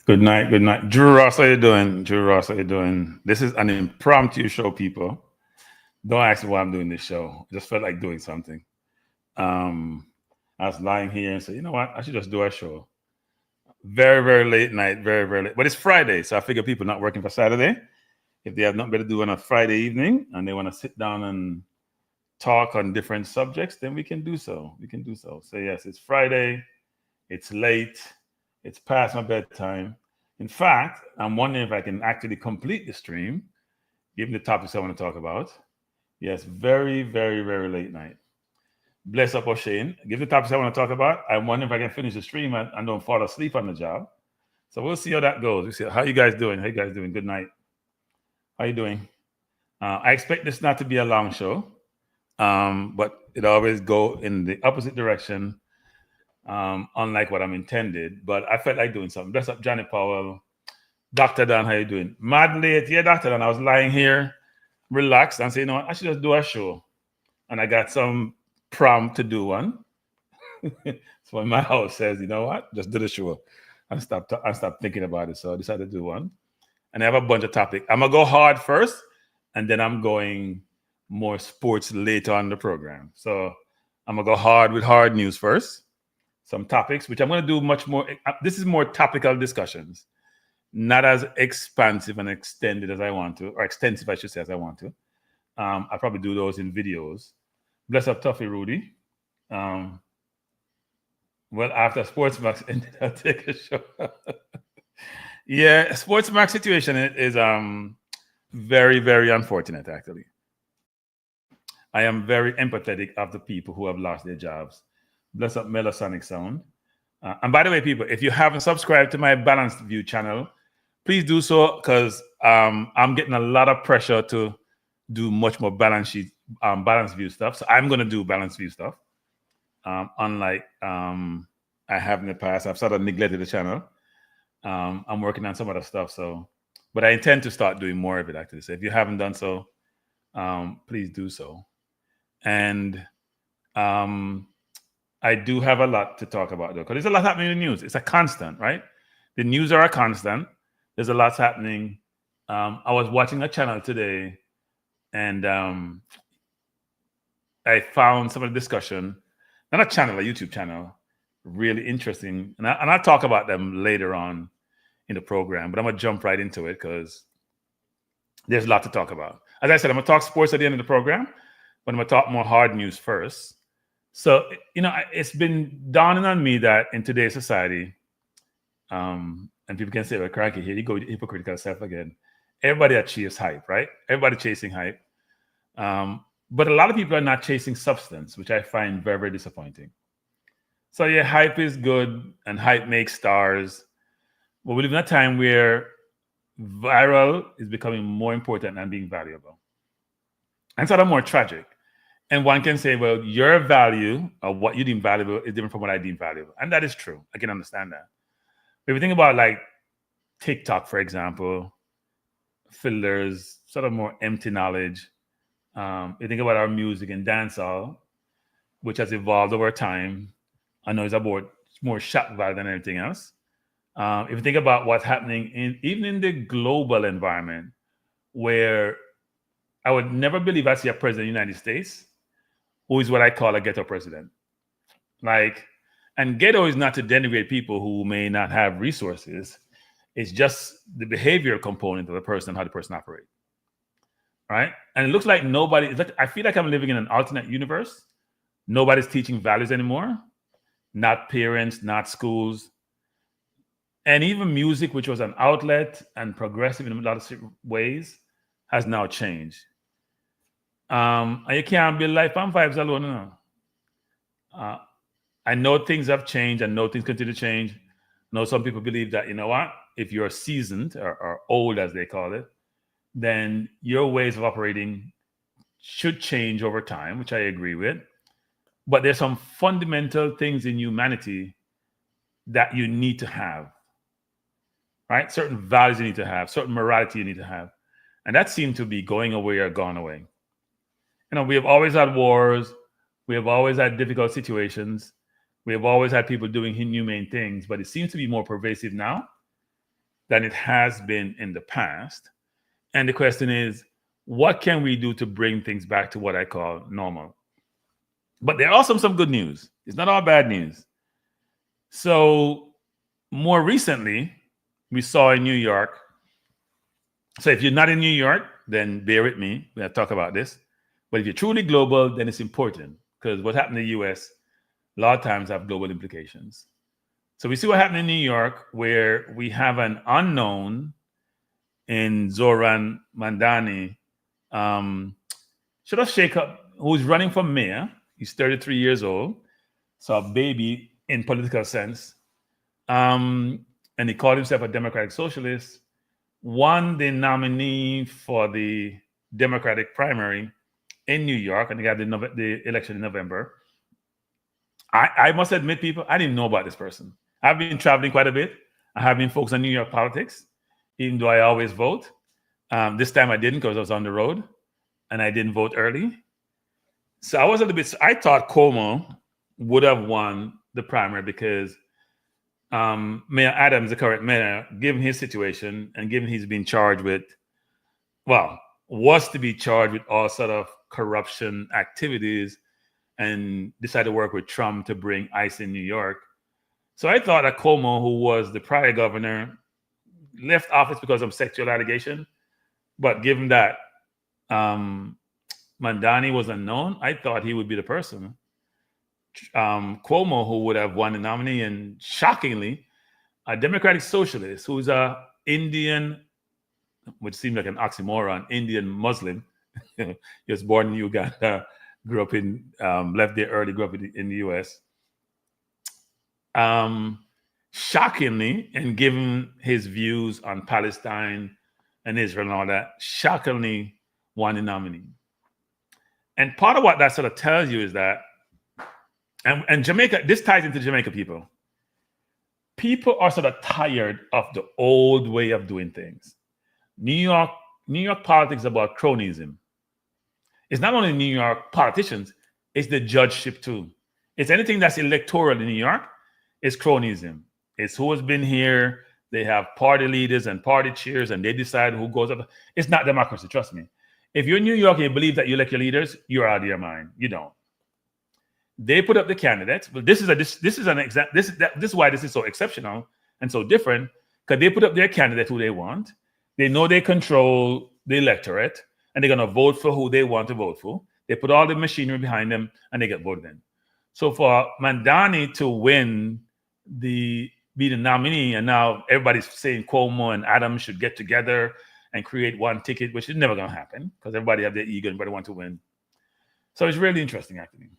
Good night, good night. Drew Ross, how you doing? Drew Ross, how you doing? This is an impromptu show, people. Don't ask me why I'm doing this show. I just felt like doing something. I was lying here and said, you know what? I should just do a show. Very, very late night, very, very late. But it's Friday, so I figure people not working for Saturday, if they have nothing better to do on a Friday evening and they want to sit down and talk on different subjects, then we can do so. We can do so. So yes, it's Friday. It's late. It's past my bedtime. In fact, I'm wondering if I can actually complete the stream, given the topics I want to talk about. Yes, very, very, very late night. Bless up O'Shane. Give the topics I want to talk about. I'm wondering if I can finish the stream and don't fall asleep on the job. So we'll see how that goes. We'll see how you guys doing. How you guys doing? Good night. How you doing? I expect this not to be a long show, but it always go in the opposite direction. Unlike what I'm intended, but I felt like doing something. Bless up Johnny Powell. Dr. Dan, how you doing? Mad late. Yeah, Dr. Dan, I was lying here, relaxed, and said, you know what, I should just do a show. And I got some prompt to do one. So when my house says, you know what, just do the show. And stop thinking about it. So I decided to do one. And I have a bunch of topics. I'm going to go hard first, and then I'm going more sports later on the program. So I'm going to go hard with hard news first. Some topics, which I'm going to do much more. This is more topical discussions, not as expansive and extended as I want to, or extensive, I should say, as I want to. I'll probably do those in videos. Bless up, Tuffy Rudy. Well, after Sports Max ended, I'll take a show. Yeah, Sports Max situation is very, very unfortunate, actually. I am very empathetic of the people who have lost their jobs. Bless up Melasonic Sound. And by the way, people, if you haven't subscribed to my Balanced View channel, please do so, because I'm getting a lot of pressure to do much more Balanced View stuff. So I'm going to do Balanced View stuff. Unlike I have in the past. I've sort of neglected the channel. I'm working on some other stuff. But I intend to start doing more of it, actually. So if you haven't done so, please do so. And I do have a lot to talk about, though, because there's a lot happening in the news. It's a constant, right? The news are a constant. There's a lot happening. I was watching a channel today, and I found some of the discussion, not a channel, a YouTube channel, really interesting. And I'll talk about them later on in the program, but I'm going to jump right into it because there's a lot to talk about. As I said, I'm going to talk sports at the end of the program, but I'm going to talk more hard news first. So, you know, it's been dawning on me that in today's society, and people can say, well, Kranky, here you go, hypocritical self again. Everybody achieves hype, right? Everybody chasing hype. But a lot of people are not chasing substance, which I find very, very disappointing. So, yeah, hype is good and hype makes stars. But we live in a time where viral is becoming more important than being valuable. And sort of more tragic. And one can say, well, your value or what you deem valuable is different from what I deem valuable. And that is true. I can understand that. But if you think about like TikTok, for example, filters, sort of more empty knowledge. You think about our music and dancehall, which has evolved over time. I know it's more shock value than anything else. If you think about what's happening even in the global environment, where I would never believe I see a president of the United States who is what I call a ghetto president. And ghetto is not to denigrate people who may not have resources. It's just the behavioral component of the person, how the person operates. Right? And it looks like I feel like I'm living in an alternate universe. Nobody's teaching values anymore. Not parents, not schools. And even music, which was an outlet and progressive in a lot of ways, has now changed. And you can't build life on vibes alone. No. I know things have changed. I know things continue to change. I know some people believe that, you know what, if you're seasoned or old, as they call it, then your ways of operating should change over time, which I agree with. But there's some fundamental things in humanity that you need to have, right? Certain values you need to have, certain morality you need to have. And that seemed to be going away or gone away. You know, we have always had wars. We have always had difficult situations. We have always had people doing inhumane things, but it seems to be more pervasive now. than it has been in the past. And the question is, what can we do to bring things back to what I call normal? But there are also some good news. It's not all bad news. So more recently, we saw in New York. So if you're not in New York, then bear with me. We'll talk about this. But if you're truly global, then it's important because what happened in the US a lot of times have global implications. So we see what happened in New York, where we have an unknown in Zoran Mamdani, sort of shake up, who's running for mayor. He's 33 years old, so a baby in political sense. And he called himself a Democratic Socialist, won the nominee for the Democratic primary in New York, and they got the election in November. I must admit, people, I didn't know about this person. I've been traveling quite a bit. I have been focused on New York politics, even though I always vote. This time I didn't because I was on the road, and I didn't vote early. So I was a little bit, I thought Cuomo would have won the primary because Mayor Adams, the current mayor, given his situation and given he's been charged with, well, was to be charged with all sort of corruption activities and decided to work with Trump to bring ICE in New York. So I thought that Cuomo, who was the prior governor, left office because of sexual allegation. But given that Mamdani was unknown, I thought he would be the person. Cuomo, who would have won the nominee, and shockingly, a Democratic Socialist who's a Indian, which seemed like an oxymoron, Indian Muslim. He was born in Uganda, grew up in, left there early, grew up in the US. Shockingly, and given his views on Palestine and Israel and all that, shockingly won the nominee. And part of what that sort of tells you is that, and Jamaica, this ties into Jamaica people. People are sort of tired of the old way of doing things. New York politics is about cronyism. It's not only New York politicians, it's the judgeship too. It's anything that's electoral in New York, it's cronyism. It's who has been here. They have party leaders and party chairs, and they decide who goes up. It's not democracy, trust me. If you're in New York and you believe that you elect your leaders, you're out of your mind. You don't. They put up the candidates. But this is why this is so exceptional and so different, because they put up their candidate who they want. They know they control the electorate, and they're going to vote for who they want to vote for. They put all the machinery behind them, and they get voted in. So for Mamdani to win be the nominee, and now everybody's saying Cuomo and Adams should get together and create one ticket, which is never going to happen because everybody have their ego and everybody want to win. So it's really interesting, actually.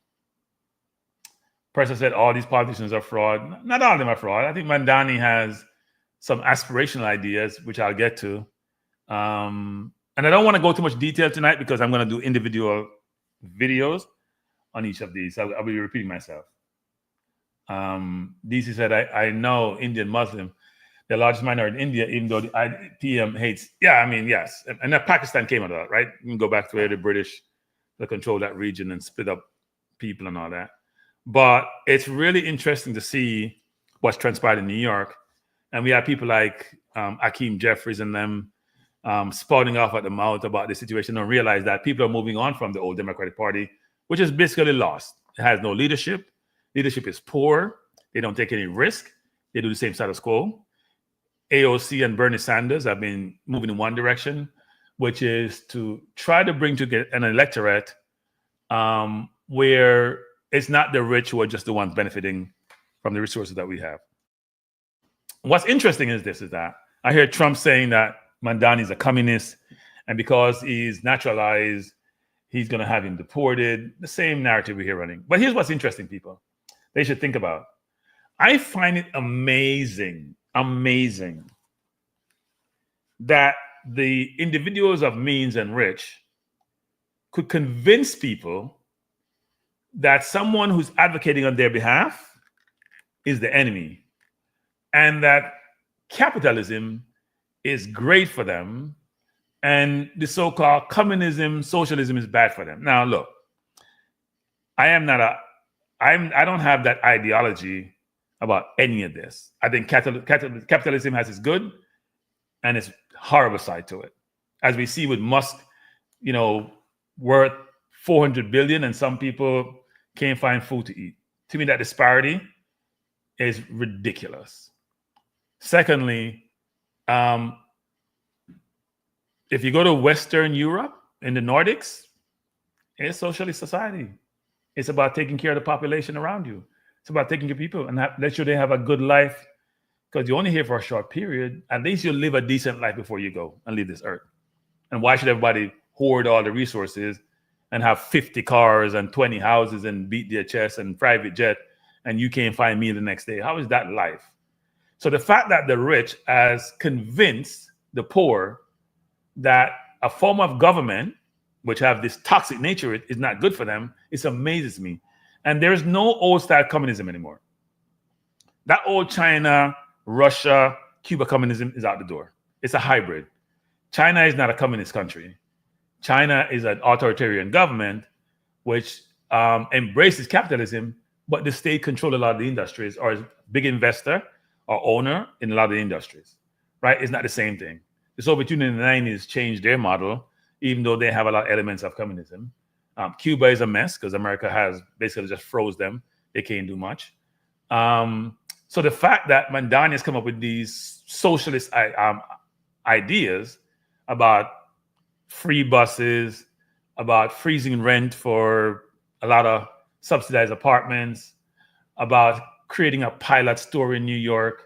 Person said all these politicians are fraud. Not all of them are fraud. I think Mamdani has some aspirational ideas, which I'll get to. And I don't want to go too much detail tonight because I'm going to do individual videos on each of these. I'll be repeating myself. DC said, I know Indian Muslim, the largest minority in India, even though the IPM hates. Yeah, I mean, yes. And then Pakistan came out of that, right? You can go back to where the British control that region and split up people and all that. But it's really interesting to see what's transpired in New York. And we have people like Hakeem Jeffries and them spouting off at the mouth about the situation and realize that people are moving on from the old Democratic Party, which is basically lost. It has no leadership. Leadership is poor. They don't take any risk. They do the same status quo. AOC and Bernie Sanders have been moving in one direction, which is to try to bring together an electorate where it's not the rich who are just the ones benefiting from the resources that we have. What's interesting is that I hear Trump saying that Mamdani is a communist, and because he's naturalized, he's going to have him deported. The same narrative we hear running. But here's what's interesting, people. They should think about. I find it amazing that the individuals of means and rich could convince people that someone who's advocating on their behalf is the enemy, and that capitalism is great for them, and the so-called communism, socialism is bad for them. Now, look, I don't have that ideology about any of this. I think capitalism has its good, and it's horrible side to it. As we see with Musk, worth 400 billion, and some people can't find food to eat. To me, that disparity is ridiculous. Secondly, if you go to Western Europe, in the Nordics, it's socialist society. It's about taking care of the population around you. It's about taking care of people and make sure they have a good life, because you're only here for a short period. At least you'll live a decent life before you go and leave this earth. And why should everybody hoard all the resources and have 50 cars and 20 houses and beat their chest and private jet, and you can't find me the next day? How is that life? So the fact that the rich has convinced the poor that a form of government, which have this toxic nature, is not good for them, it amazes me. And there is no old style communism anymore. That old China, Russia, Cuba communism is out the door. It's a hybrid. China is not a communist country. China is an authoritarian government which embraces capitalism, but the state controls a lot of the industries, or is a big investor or owner in a lot of the industries, right? It's not the same thing. The Soviet Union in the 90s changed their model, even though they have a lot of elements of communism. Cuba is a mess because America has basically just froze them. They can't do much. So the fact that Mamdani has come up with these socialist ideas about free buses, about freezing rent for a lot of subsidized apartments, about creating a pilot store in New York,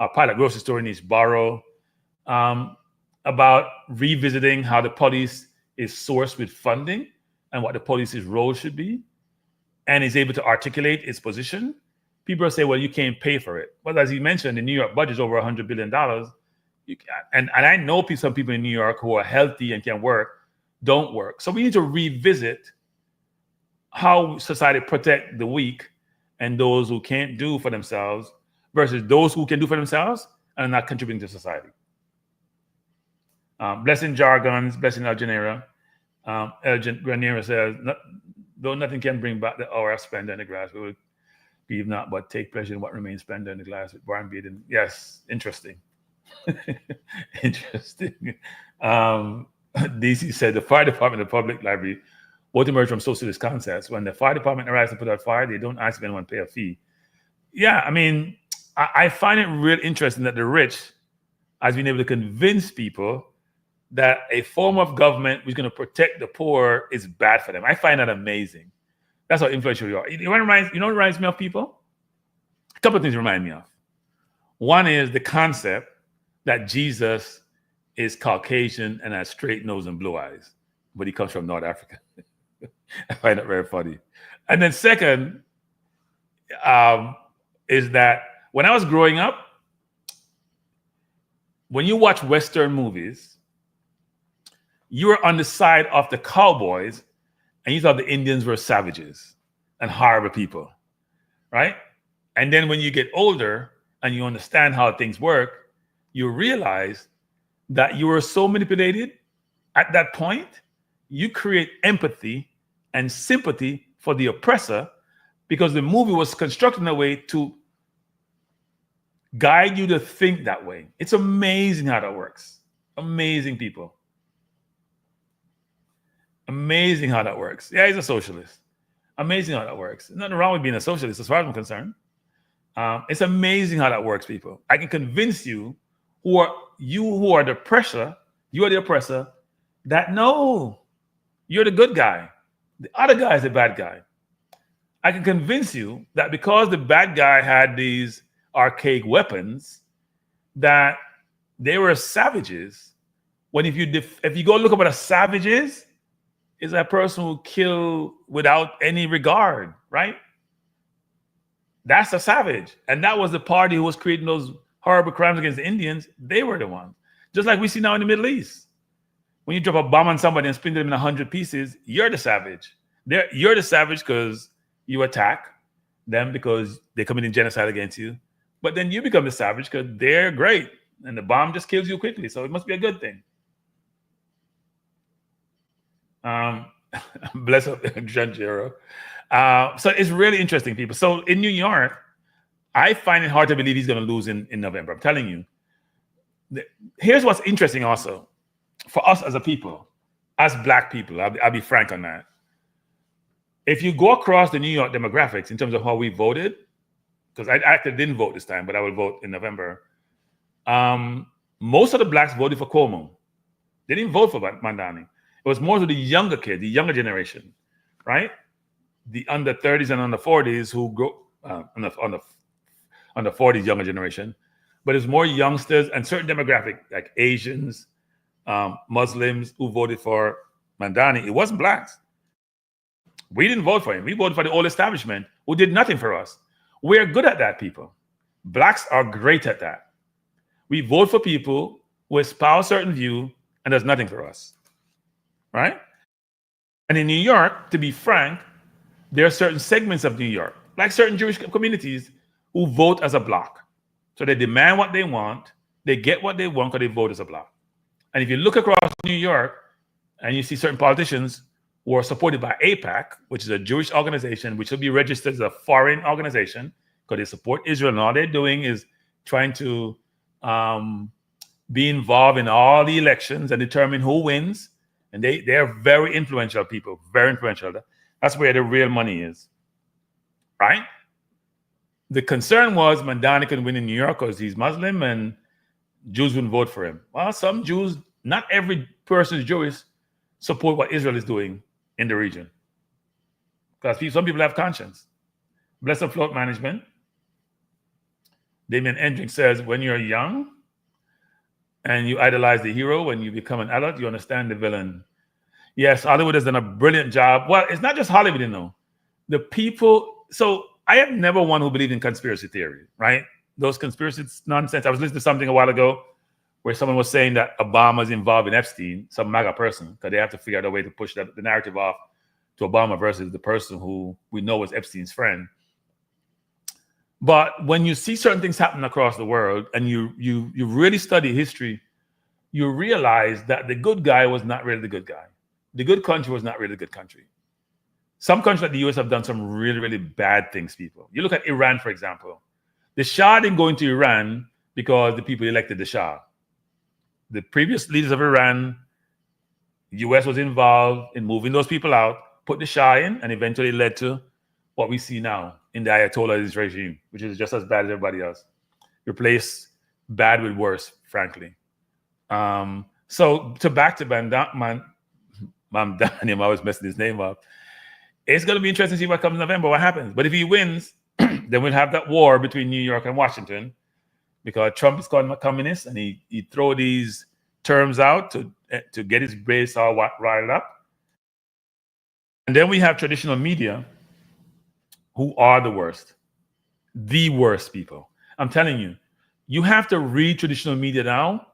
a pilot grocery store in East Borough, about revisiting how the police is sourced with funding and what the police's role should be, and is able to articulate its position. People say, well, you can't pay for it. Well, as you mentioned, the New York budget is over $100 billion. And I know some people in New York who are healthy and can work, don't work. So we need to revisit how society protect the weak and those who can't do for themselves versus those who can do for themselves and are not contributing to society. Blessing Jargons, Blessing El Janera. El Janera says, though nothing can bring back the hour spent in the grass, we will grieve not, but take pleasure in what remains spent in the glass with Brian Beaton. Yes, interesting. Interesting. DC said the fire department and the public library both emerge from socialist concepts. When the fire department arrives to put out fire, they don't ask if anyone pay a fee. Yeah, I mean, I find it real interesting that the rich has been able to convince people that a form of government which is going to protect the poor is bad for them. I find that amazing. That's how influential you are. You know what reminds me of people? A couple of things remind me of. One is the concept that Jesus is Caucasian and has straight nose and blue eyes, but he comes from North Africa. I find that very funny. And then second is that when I was growing up, when you watch Western movies, you were on the side of the cowboys and you thought the Indians were savages and horrible people, right? And then when you get older and you understand how things work, you realize that you were so manipulated at that point, you create empathy and sympathy for the oppressor because the movie was constructed in a way to guide you to think that way. It's amazing how that works. Amazing people. Amazing how that works. Yeah, he's a socialist. Amazing how that works. There's nothing wrong with being a socialist as far as I'm concerned. It's amazing how that works, people. I can convince you who are the oppressor, you are the oppressor, that no, you're the good guy. The other guy is the bad guy. I can convince you that because the bad guy had these archaic weapons, that they were savages. When if you go look up what a savage is a person who kill without any regard, right? That's a savage. And that was the party who was creating those horrible crimes against the Indians. They were the ones. Just like we see now in the Middle East. When you drop a bomb on somebody and spin them in 100 pieces, you're the savage. You're the savage because you attack them because they're committing genocide against you. But then you become the savage because they're great. And the bomb just kills you quickly. So it must be a good thing. Bless up, John Jero. So it's really interesting, people. So in New York, I find it hard to believe he's going to lose in November. I'm telling you, Here's what's interesting also for us as a people, as black people. I'll be frank on that. If you go across the New York demographics in terms of how we voted, because I actually didn't vote this time, but I will vote in November. Most of the blacks voted for Cuomo. They didn't vote for Mamdani. It was more to the younger kid, the younger generation, right? The under 30s and under 40s who grew on the 40s younger generation, but it's more youngsters and certain demographic like Asians, Muslims who voted for Mamdani. It wasn't blacks. We didn't vote for him. We voted for the old establishment who did nothing for us. We're good at that, people. Blacks are great at that. We vote for people who espouse certain view and does nothing for us, right? And in New York, to be frank, there are certain segments of New York, like certain Jewish communities, who vote as a bloc. So they demand what they want, they get what they want because they vote as a bloc. And if you look across New York and you see certain politicians who are supported by AIPAC, which is a Jewish organization, which will be registered as a foreign organization because they support Israel, and all they're doing is trying to be involved in all the elections and determine who wins. And they're very influential people, very influential. That's where the real money is, right? The concern was Mamdani could win in New York because he's Muslim and Jews wouldn't vote for him. Well, some Jews, not every person is Jewish, support what Israel is doing in the region. Because some people have conscience. Bless and float management. Damien Endrick says, when you're young and you idolize the hero, when you become an adult, you understand the villain. Yes, Hollywood has done a brilliant job. Well, it's not just Hollywood, you know. The people, so I am never one who believed in conspiracy theory, right? Those conspiracy nonsense. I was listening to something a while ago where someone was saying that Obama's involved in Epstein, some MAGA person, because they have to figure out a way to push the narrative off to Obama versus the person who we know was Epstein's friend. But when you see certain things happen across the world and you really study history, you realize that the good guy was not really the good guy. The good country was not really the good country. Some countries like the US have done some really, really bad things, people. You look at Iran, for example. The Shah didn't go into Iran because the people elected the Shah. The previous leaders of Iran, the US was involved in moving those people out, put the Shah in, and eventually led to what we see now in the Ayatollah's regime, which is just as bad as everybody else. Replace bad with worse, frankly. So back to Mamdani, I'm always messing his name up. It's going to be interesting to see what comes in November, what happens. But if he wins, then we'll have that war between New York and Washington, because Trump is called a communist and he throw these terms out to get his base all riled up. And then we have traditional media who are the worst people. I'm telling you, you have to read traditional media now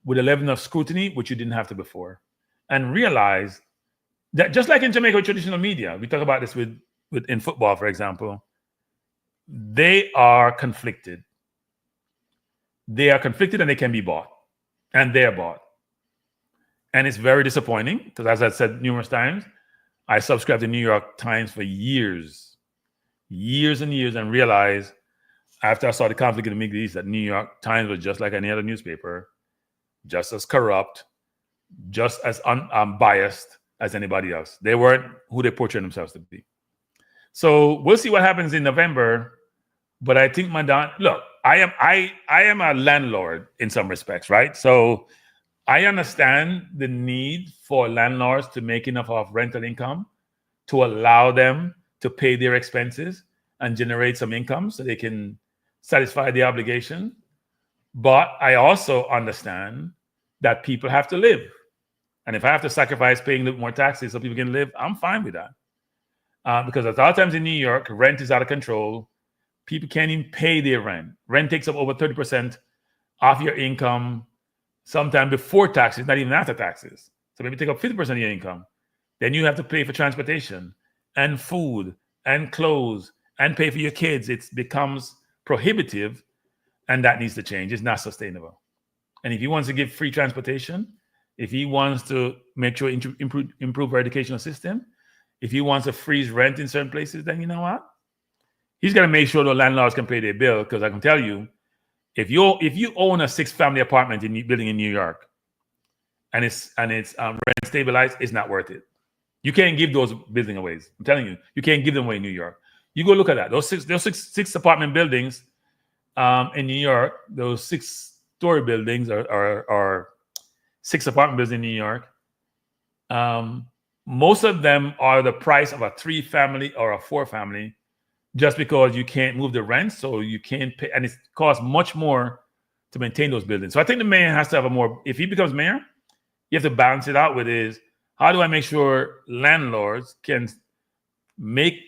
with a level of scrutiny, which you didn't have to before, and realize that just like in Jamaica with traditional media, we talk about this with in football, for example, they are conflicted. They are conflicted and they can be bought, and they're bought. And it's very disappointing because, as I said numerous times, I subscribed to New York Times for years and years, and realized after I saw the conflict in the Middle East that New York Times was just like any other newspaper, just as corrupt, just as unbiased as anybody else. They weren't who they portrayed themselves to be. So we'll see what happens in November. But I think Mamdani, look, I am a landlord in some respects, right? So I understand the need for landlords to make enough of rental income to allow them to pay their expenses and generate some income so they can satisfy the obligation. But I also understand that people have to live. And if I have to sacrifice paying a little more taxes so people can live, I'm fine with that. Because at all times in New York, rent is out of control. People can't even pay their rent. Rent takes up over 30% off your income, sometime before taxes, not even after taxes. So maybe take up 50% of your income. Then you have to pay for transportation and food and clothes and pay for your kids. It becomes prohibitive, and that needs to change. It's not sustainable. And if he wants to give free transportation, if he wants to make sure improve our educational system, if he wants to freeze rent in certain places, then you know what? He's going to make sure the landlords can pay their bill, because I can tell you, If you own a 6-family apartment building in New York, and it's rent stabilized, it's not worth it. You can't give those building away. I'm telling you, you can't give them away in New York. You go look at that. Those six apartment buildings in New York, those 6-story buildings are 6 apartment buildings in New York. Most of them are the price of a 3-family or a 4-family, just because you can't move the rent, so you can't pay, and it costs much more to maintain those buildings. So I think the mayor has to have if he becomes mayor, you have to balance it out with how do I make sure landlords can make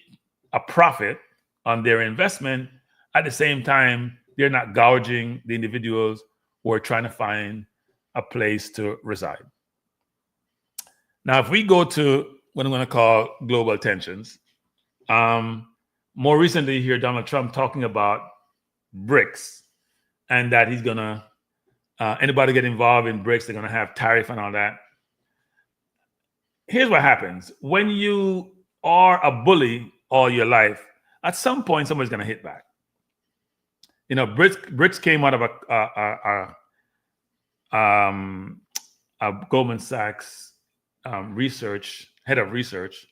a profit on their investment, at the same time they're not gouging the individuals who are trying to find a place to reside. Now, if we go to what I'm going to call global tensions, more recently, you hear Donald Trump talking about BRICS, and that he's going to, anybody get involved in BRICS, they're going to have tariff and all that. Here's what happens. When you are a bully all your life, at some point, somebody's going to hit back. You know, BRICS came out of a Goldman Sachs head of research,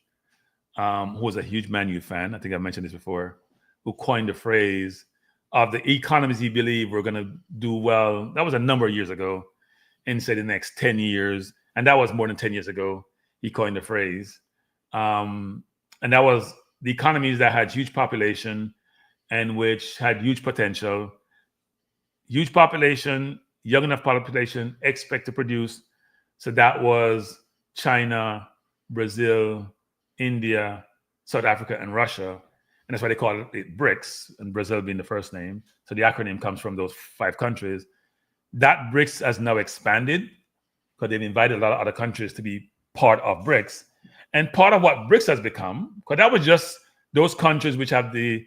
who was a huge Man U fan. I think I mentioned this before, who coined the phrase of the economies he believed were going to do well. That was a number of years ago, and said the next 10 years. And that was more than 10 years ago. He coined the phrase. And that was the economies that had huge population and which had huge potential. Huge population, young enough population, expect to produce. So that was China, Brazil, India, South Africa, and Russia. And that's why they call it BRICS, and Brazil being the first name. So the acronym comes from those 5 countries. That BRICS has now expanded because they've invited a lot of other countries to be part of BRICS. And part of what BRICS has become, because that was just those countries which have the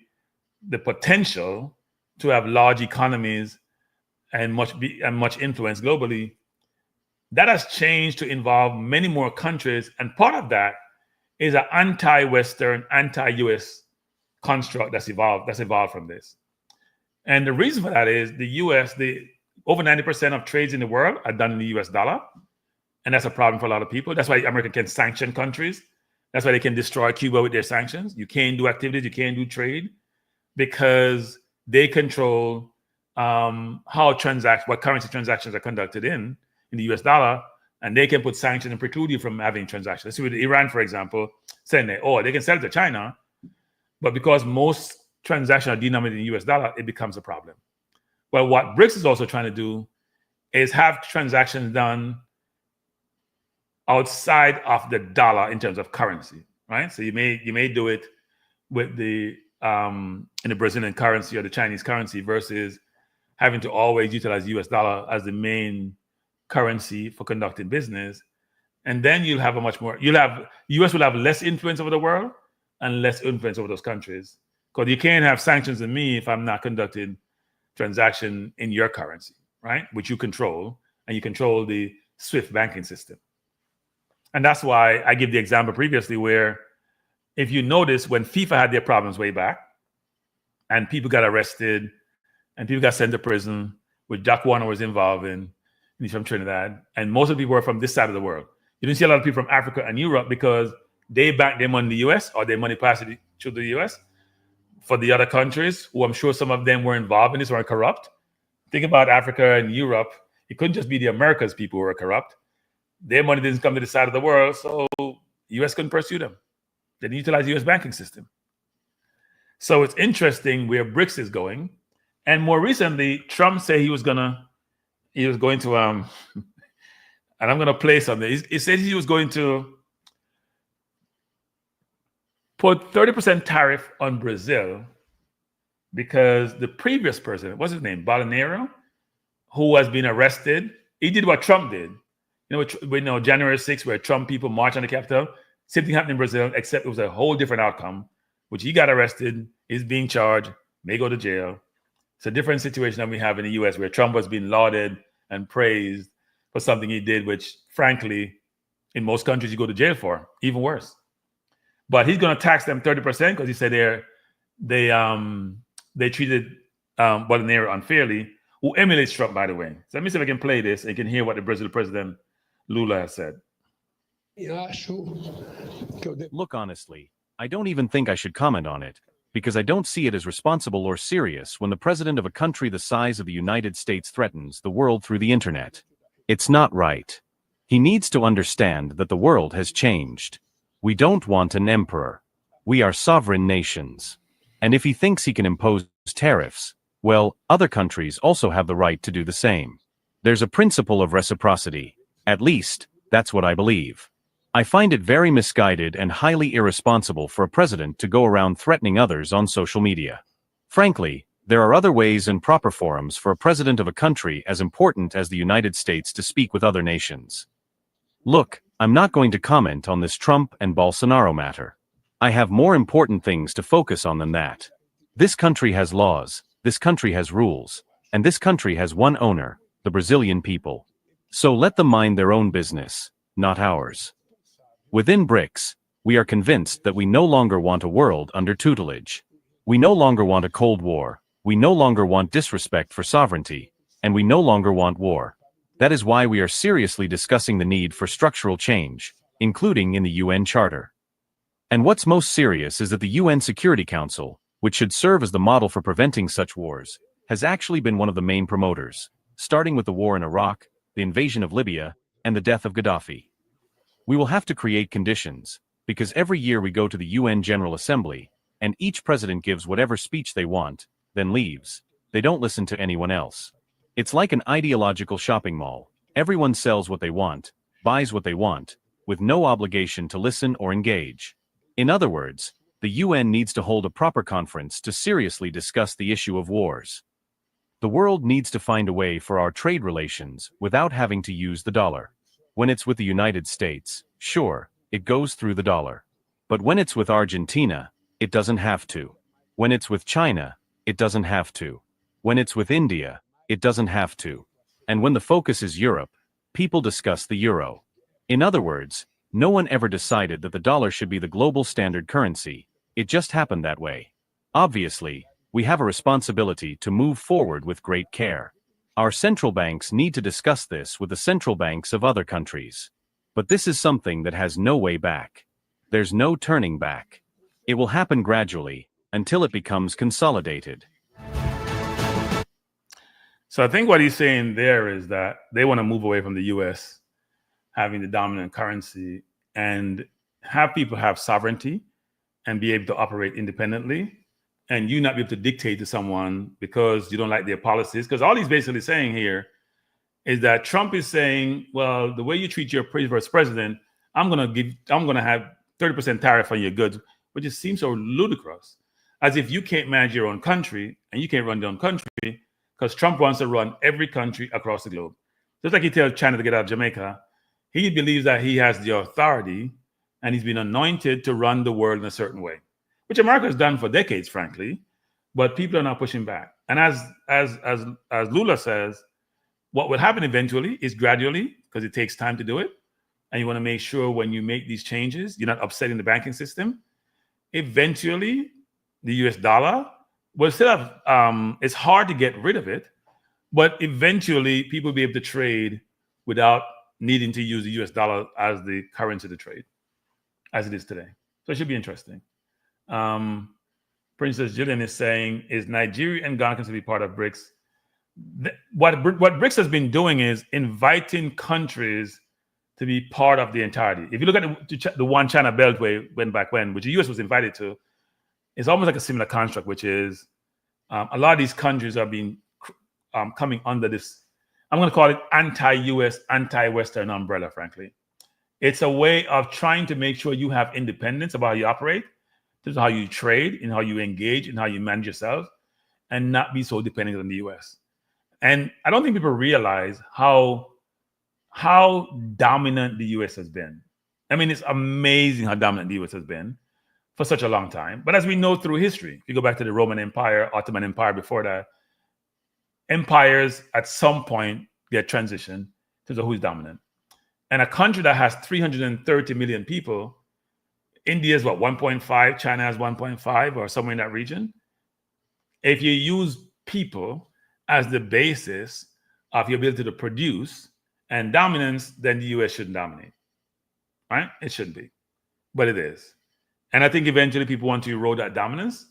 potential to have large economies and much influence globally, that has changed to involve many more countries. And part of that is an anti-Western, anti-US construct that's evolved from this. And the reason for that is the US, over 90% of trades in the world are done in the US dollar. And that's a problem for a lot of people. That's why America can sanction countries. That's why they can destroy Cuba with their sanctions. You can't do activities, you can't do trade, because they control what currency transactions are conducted in the US dollar, and they can put sanctions and preclude you from having transactions. Let's see with Iran, for example, saying they can sell it to China, but because most transactions are denominated in US dollar, it becomes a problem. Well, what BRICS is also trying to do is have transactions done outside of the dollar in terms of currency, right? So you may do it with in the Brazilian currency or the Chinese currency versus having to always utilize US dollar as the main currency for conducting business. And then US will have less influence over the world and less influence over those countries, because you can't have sanctions on me if I'm not conducting transaction in your currency, right? Which you control, and you control the SWIFT banking system. And that's why I give the example previously where, if you notice, when FIFA had their problems way back and people got arrested and people got sent to prison, which Jack Warner was involved in, he's from Trinidad, and most of the people were from this side of the world. You didn't see a lot of people from Africa and Europe because they backed their money in the US, or their money passed it through the US. For the other countries, who I'm sure some of them were involved in this, or corrupt. Think about Africa and Europe. It couldn't just be the Americas people who were corrupt. Their money didn't come to the side of the world, so the US couldn't pursue them. They didn't utilize the US banking system. So it's interesting where BRICS is going. And more recently, Trump said he was going to, and I'm going to play something. He said he was going to put 30% tariff on Brazil because the previous president, what's his name, Bolsonaro, who has been arrested, he did what Trump did. We know January 6th, where Trump people marched on the Capitol. Same thing happened in Brazil, except it was a whole different outcome, which he got arrested, is being charged, may go to jail. It's a different situation than we have in the US, where Trump has been lauded and praised for something he did, which, frankly, in most countries you go to jail for, even worse. But he's going to tax them 30% because he said they treated Bolsonaro unfairly, who emulates Trump, by the way. So let me see if I can play this and you can hear what the Brazil president Lula has said. Look, honestly, I don't even think I should comment on it, because I don't see it as responsible or serious when the president of a country the size of the United States threatens the world through the internet. It's not right. He needs to understand that the world has changed. We don't want an emperor. We are sovereign nations. And if he thinks he can impose tariffs, well, other countries also have the right to do the same. There's a principle of reciprocity. At least, that's what I believe. I find it very misguided and highly irresponsible for a president to go around threatening others on social media. Frankly, there are other ways and proper forums for a president of a country as important as the United States to speak with other nations. Look, I'm not going to comment on this Trump and Bolsonaro matter. I have more important things to focus on than that. This country has laws, this country has rules, and this country has one owner, the Brazilian people. So let them mind their own business, not ours. Within BRICS, we are convinced that we no longer want a world under tutelage. We no longer want a Cold War, we no longer want disrespect for sovereignty, and we no longer want war. That is why we are seriously discussing the need for structural change, including in the UN Charter. And what's most serious is that the UN Security Council, which should serve as the model for preventing such wars, has actually been one of the main promoters, starting with the war in Iraq, the invasion of Libya, and the death of Gaddafi. We will have to create conditions, because every year we go to the UN General Assembly, and each president gives whatever speech they want, then leaves. They don't listen to anyone else. It's like an ideological shopping mall. Everyone sells what they want, buys what they want, with no obligation to listen or engage. In other words, the UN needs to hold a proper conference to seriously discuss the issue of wars. The world needs to find a way for our trade relations without having to use the dollar. When it's with the United States, sure, it goes through the dollar. But when it's with Argentina, it doesn't have to. When it's with China, it doesn't have to. When it's with India, it doesn't have to. And when the focus is Europe, people discuss the euro. In other words, no one ever decided that the dollar should be the global standard currency. It just happened that way. Obviously, we have a responsibility to move forward with great care. Our central banks need to discuss this with the central banks of other countries. But this is something that has no way back. There's no turning back. It will happen gradually, until it becomes consolidated. So I think what he's saying there is that they want to move away from the US having the dominant currency and have people have sovereignty and be able to operate independently, and you not be able to dictate to someone because you don't like their policies. Because all he's basically saying here is that Trump is saying, well, the way you treat your previous president, I'm going to have 30% tariff on your goods, which just seems so ludicrous. As if you can't manage your own country and you can't run your own country, because Trump wants to run every country across the globe. Just like he tells China to get out of Jamaica, he believes that he has the authority and he's been anointed to run the world in a certain way, which America has done for decades, frankly, but people are not pushing back. And as Lula says, what will happen eventually is gradually, because it takes time to do it, and you want to make sure when you make these changes, you're not upsetting the banking system. Eventually, the US dollar will still have, it's hard to get rid of it, but eventually people will be able to trade without needing to use the US dollar as the currency to trade, as it is today. So it should be interesting. Princess Jillian is saying, is Nigeria and Ghana considered to be part of BRICS? What BRICS has been doing is inviting countries to be part of the entirety. If you look at the One China Beltway which the US was invited to, it's almost like a similar construct, which is a lot of these countries are being coming under this, I'm going to call it anti-US, anti-Western umbrella, frankly. It's a way of trying to make sure you have independence about how you operate, this is how you trade, and how you engage, and how you manage yourself, and not be so dependent on the US. And I don't think people realize how dominant the US has been. I mean, it's amazing how dominant the US has been for such a long time. But as we know through history, if you go back to the Roman Empire, Ottoman Empire before that, empires at some point get transitioned in terms of who's dominant. And a country that has 330 million people, India is what, 1.5, China has 1.5 or somewhere in that region. If you use people as the basis of your ability to produce and dominance, then the US shouldn't dominate. Right? It shouldn't be. But it is. And I think eventually people want to erode that dominance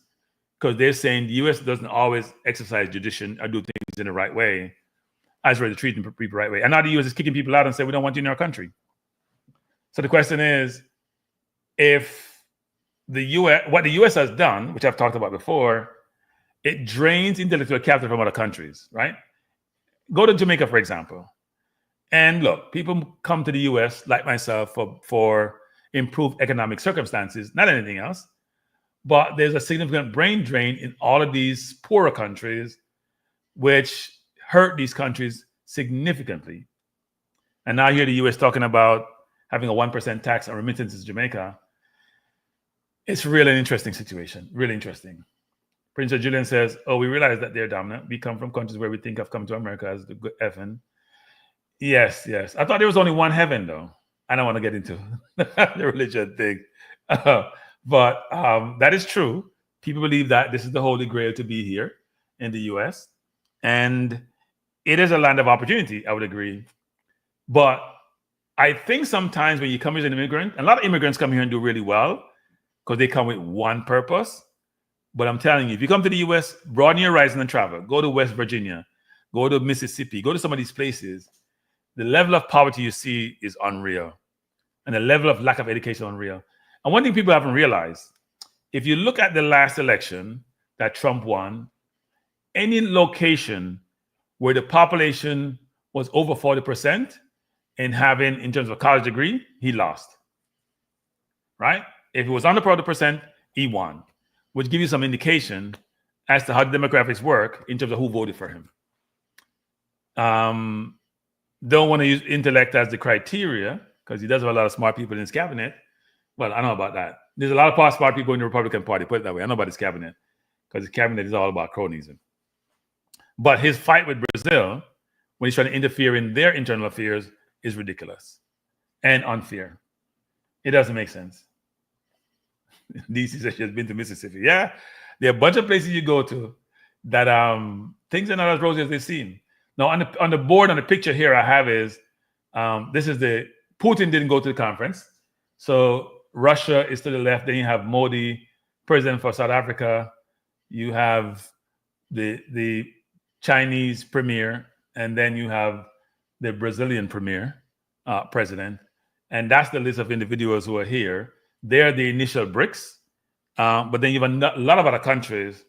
because they're saying the US doesn't always exercise judicial or do things in the right way, as well as treating people the right way. And now the US is kicking people out and saying, we don't want you in our country. So the question is, if the US, what the US has done, which I've talked about before, it drains intellectual capital from other countries, right? Go to Jamaica, for example. And look, people come to the US, like myself, for improved economic circumstances, not anything else. But there's a significant brain drain in all of these poorer countries, which hurt these countries significantly. And now here the US talking about having a 1% tax on remittances to Jamaica. It's really an interesting situation, really interesting. Prince Julian says, oh, we realize that they're dominant. We come from countries where we think of come to America as the good heaven. Yes. I thought there was only one heaven, though. I don't want to get into the religion thing. But that is true. People believe that this is the holy grail to be here in the US. And it is a land of opportunity, I would agree. But I think sometimes when you come here as an immigrant, a lot of immigrants come here and do really well because they come with one purpose. But I'm telling you, if you come to the US, broaden your horizon and travel. Go to West Virginia, go to Mississippi, go to some of these places. The level of poverty you see is unreal. And the level of lack of education is unreal. And one thing people haven't realized, if you look at the last election that Trump won, any location where the population was over 40% in having, in terms of a college degree, he lost. Right? If it was under 40%, he won, which gives you some indication as to how the demographics work in terms of who voted for him. Don't want to use intellect as the criteria because he does have a lot of smart people in his cabinet. Well, I don't know about that. There's a lot of smart people in the Republican Party, put it that way. I know about his cabinet because his cabinet is all about cronyism. But his fight with Brazil, when he's trying to interfere in their internal affairs, is ridiculous and unfair. It doesn't make sense. DC says she has been to Mississippi. Yeah, there are a bunch of places you go to that things are not as rosy as they seem. Now, on the board, on the picture here I have is, this is Putin didn't go to the conference. So Russia is to the left. Then you have Modi, president for South Africa. You have the Chinese premier, and then you have the Brazilian premier, president. And that's the list of individuals who are here. They're the initial BRICS. But then you have a lot of other countries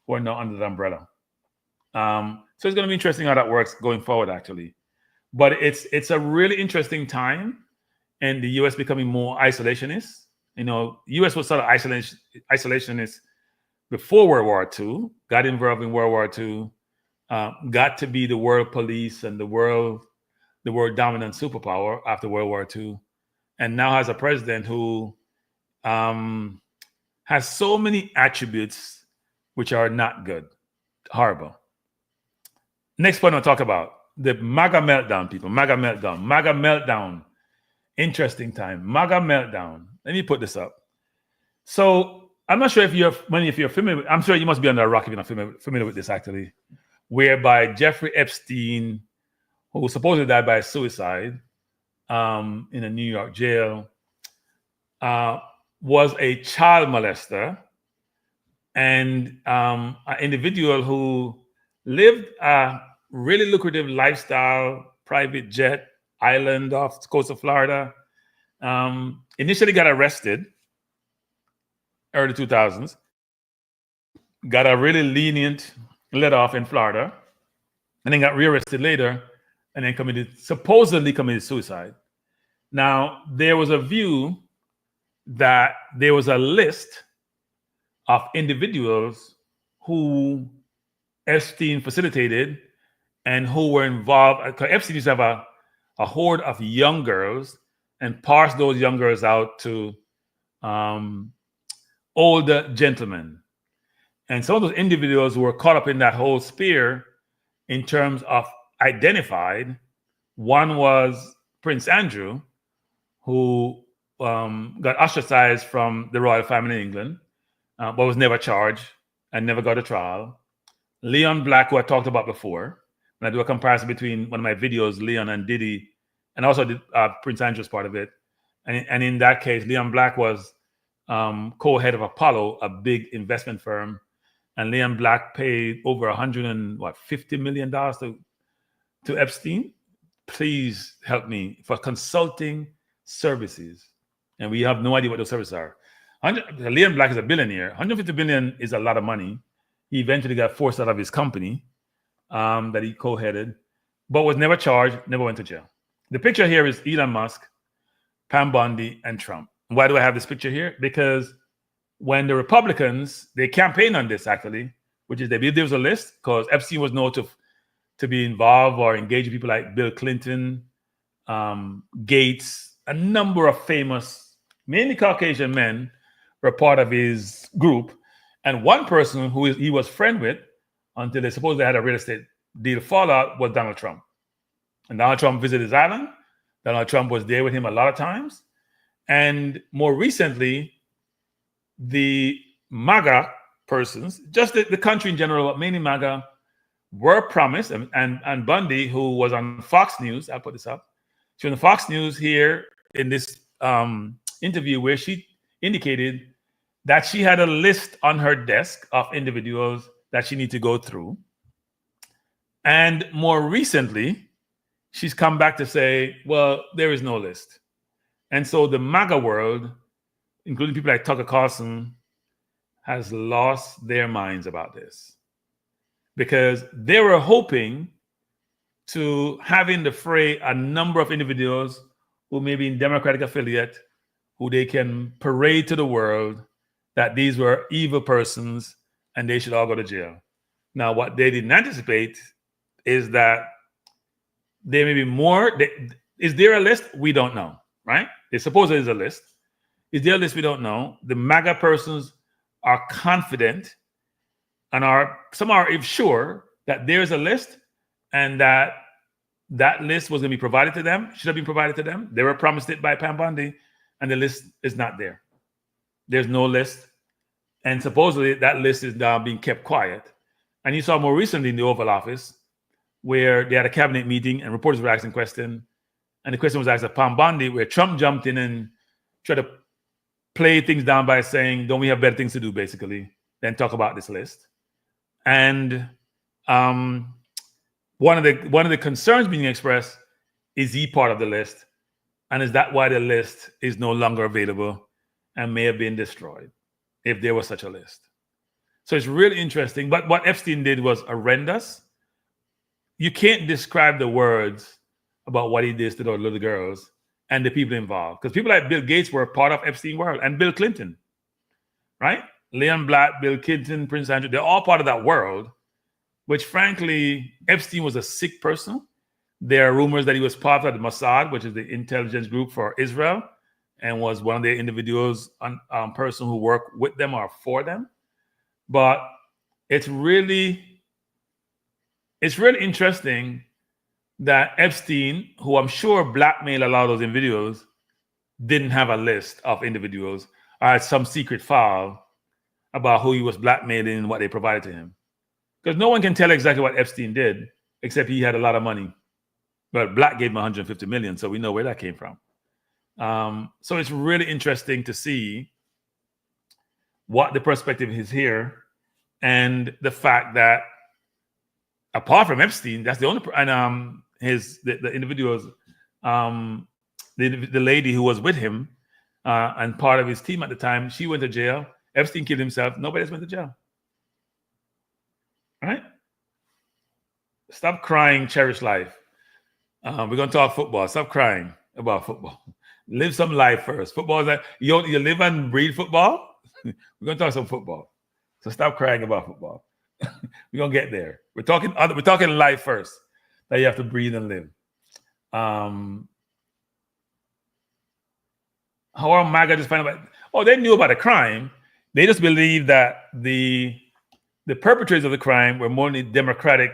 who are not under the umbrella. So it's going to be interesting how that works going forward, actually. But it's a really interesting time, and the U.S. becoming more isolationist. You know, U.S. was sort of isolationist before World War II, got involved in World War II, got to be the world police and the world dominant superpower after World War II, and now has a president who has so many attributes which are not good, horrible. Next point I'll talk about, the MAGA meltdown, people. MAGA meltdown. Interesting time. MAGA meltdown. Let me put this up. So I'm not sure if you're familiar. I'm sure you must be under a rock if you're not familiar with this, actually. Whereby Jeffrey Epstein, who supposedly died by suicide in a New York jail, was a child molester and an individual who lived a really lucrative lifestyle, private jet, island off the coast of Florida. Initially got arrested early 2000s, got a really lenient let off in Florida, and then got rearrested later, and then supposedly committed suicide. Now, there was a view that there was a list of individuals who Epstein facilitated and who were involved. Epstein used to have a horde of young girls and parse those young girls out to older gentlemen. And some of those individuals who were caught up in that whole spear in terms of identified. One was Prince Andrew, who got ostracized from the royal family in England, but was never charged and never got a trial. Leon Black, who I talked about before, when I do a comparison between one of my videos, Leon and Diddy, and also did, Prince Andrew's part of it. And in that case, Leon Black was co-head of Apollo, a big investment firm. And Leon Black paid over $150 million to Epstein. Please help me for consulting services. And we have no idea what those services are. Leon Black is a billionaire. 150 billion is a lot of money. He eventually got forced out of his company that he co-headed, but was never charged, never went to jail. The picture here is Elon Musk, Pam Bondi, and Trump. Why do I have this picture here? Because when the Republicans, they campaigned on this actually, which is they believe there was a list because Epstein was known to be involved or engage with people like Bill Clinton, Gates, a number of famous, mainly Caucasian men were part of his group. And one person who he was friend with until they supposedly had a real estate deal fallout was Donald Trump. And Donald Trump visited his island. Donald Trump was there with him a lot of times. And more recently, the MAGA persons, just the country in general, but mainly MAGA, were promised, and Bundy, who was on Fox News, I'll put this up. She was on Fox News here in this interview where she indicated that she had a list on her desk of individuals that she needed to go through. And more recently, she's come back to say, well, there is no list. And so the MAGA world, including people like Tucker Carlson, has lost their minds about this. Because they were hoping to have in the fray a number of individuals who may be in Democratic affiliate, who they can parade to the world that these were evil persons and they should all go to jail. Now, what they didn't anticipate is that there may be more. Is there a list? We don't know, right? They suppose there's a list. Is there a list? We don't know. The MAGA persons are confident and some are sure that there's a list and that list was going to be provided to them, should have been provided to them. They were promised it by Pam Bondi, and the list is not there. There's no list. And supposedly that list is now being kept quiet. And you saw more recently in the Oval Office where they had a cabinet meeting and reporters were asking questions. And the question was asked of Pam Bondi, where Trump jumped in and tried to play things down by saying, don't we have better things to do, basically, than talk about this list? And one of the concerns being expressed is he part of the list? And is that why the list is no longer available and may have been destroyed if there was such a list? So it's really interesting. But what Epstein did was horrendous. You can't describe the words about what he did to those little girls and the people involved. Because people like Bill Gates were part of Epstein world, and Bill Clinton, right? Leon Black, Bill Clinton, Prince Andrew, they're all part of that world, which frankly, Epstein was a sick person. There are rumors that he was part of the Mossad, which is the intelligence group for Israel, and was one of the individuals, person who worked with them or for them. But it's really interesting that Epstein, who I'm sure blackmailed a lot of those individuals, didn't have a list of individuals or had some secret file about who he was blackmailing and what they provided to him. Because no one can tell exactly what Epstein did, except he had a lot of money. But Black gave him 150 million, so we know where that came from. So it's really interesting to see what the perspective is here, and the fact that apart from Epstein, that's the only and the individuals, the lady who was with him and part of his team at the time, she went to jail. Epstein killed himself. Nobody else went to jail. All right? Stop crying, cherish life. We're going to talk football. Stop crying about football. Live some life first. Football is like, you live and breathe football. We're going to talk some football. So stop crying about football. We're going to get there. We're talking life first, that you have to breathe and live. How are MAGA just find out? Oh, they knew about the crime. They just believe that the perpetrators of the crime were more Democratic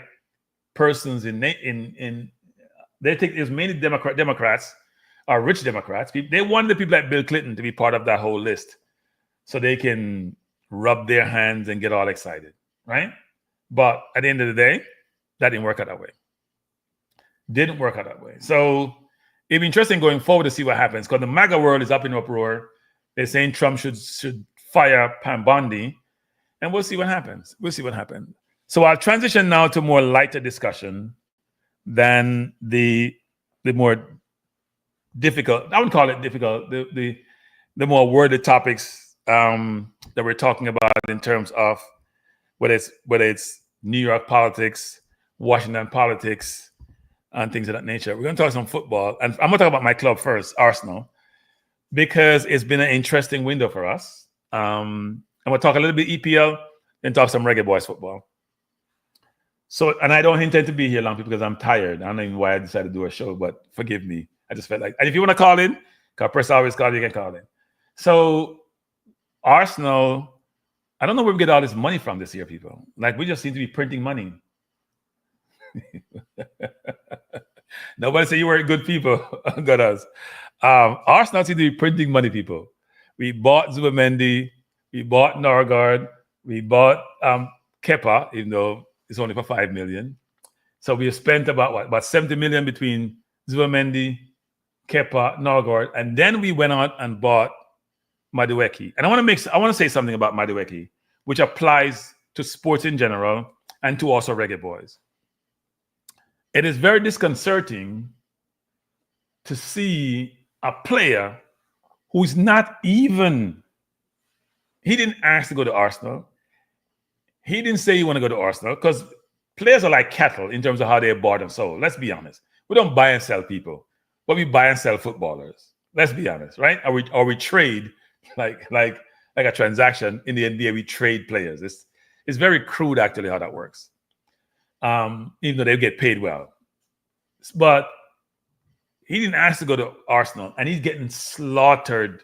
persons they think it was mainly Democrats or rich Democrats. They wanted the people like Bill Clinton to be part of that whole list so they can rub their hands and get all excited, right? But at the end of the day, that didn't work out that way. So it'd be interesting going forward to see what happens, because the MAGA world is up in uproar. They're saying Trump should fire Mamdani, and we'll see what happens. So I'll transition now to more lighter discussion than the more difficult. I wouldn't call it difficult. The more wordy topics that we're talking about in terms of whether it's New York politics, Washington politics, and things of that nature. We're going to talk some football, and I'm going to talk about my club first, Arsenal, because it's been an interesting window for us. I'm going to talk a little bit EPL, then talk some Reggae Boyz football. So, and I don't intend to be here long because I'm tired. I don't know even why I decided to do a show, but forgive me. I just felt like, and if you want to call in, because press always call, you can call in. So, Arsenal, I don't know where we get all this money from this year, people. Like, we just seem to be printing money. Nobody say you weren't good people. Got us. Arsenal seem to be printing money, people. We bought Zubamendi, we bought Norgard, we bought Kepa, even though it's only for 5 million. So we spent about 70 million between Zubamendi, Kepa, Norgard, and then we went out and bought Madueke. And I want to say something about Madueke, which applies to sports in general and to also Reggae Boyz. It is very disconcerting to see a player who's not even, he didn't ask to go to Arsenal. He didn't say he want to go to Arsenal, because players are like cattle in terms of how they're bought and sold. Let's be honest. We don't buy and sell people, but we buy and sell footballers. Let's be honest, right? Or we trade like a transaction in the NBA. We trade players. It's very crude actually how that works. Even though they get paid well, but he didn't ask to go to Arsenal, and he's getting slaughtered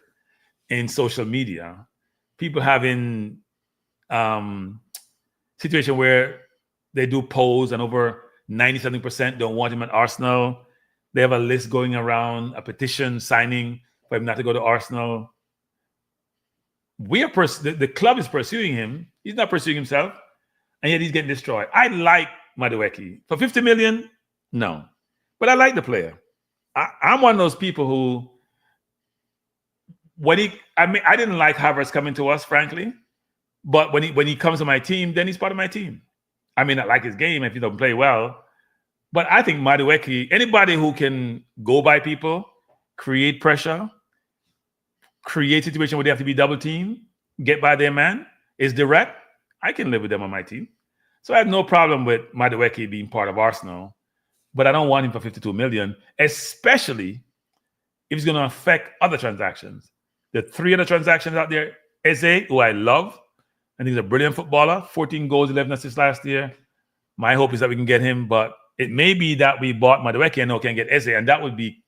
in social media. People having situation where they do polls and over 90-something% don't want him at Arsenal. They have a list going around, a petition signing for him not to go to Arsenal. The club is pursuing him. He's not pursuing himself, and yet he's getting destroyed. I like Madueke. For 50 million, no. But I like the player. I'm one of those people who, I didn't like Havertz coming to us, frankly. But when he comes to my team, then he's part of my team. I may not like his game if he doesn't play well, but I think Madueke, anybody who can go by people, create pressure, create a situation where they have to be double teamed, get by their man, is direct, I can live with them on my team. So I have no problem with Madueke being part of Arsenal, but I don't want him for 52 million, especially if he's going to affect other transactions. The 3 other transactions out there, Eze, who I love, and he's a brilliant footballer, 14 goals, 11 assists last year. My hope is that we can get him, but it may be that we bought Madueke and now can get Eze, and that would be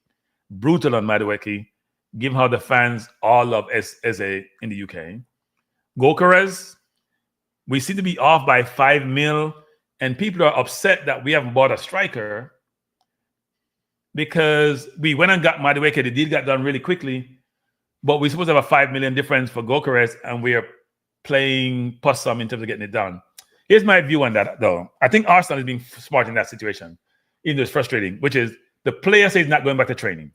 brutal on Madueke, given how the fans all love Eze in the UK. Gokeres, we seem to be off by 5 mil, and people are upset that we haven't bought a striker because we went and got Madueke. The deal got done really quickly, but we're supposed to have a 5 million difference for Gokeres, and we are playing possum in terms of getting it done. Here's my view on that, though. I think Arsenal is being smart in that situation, even though it's frustrating, which is the player says he's not going back to training.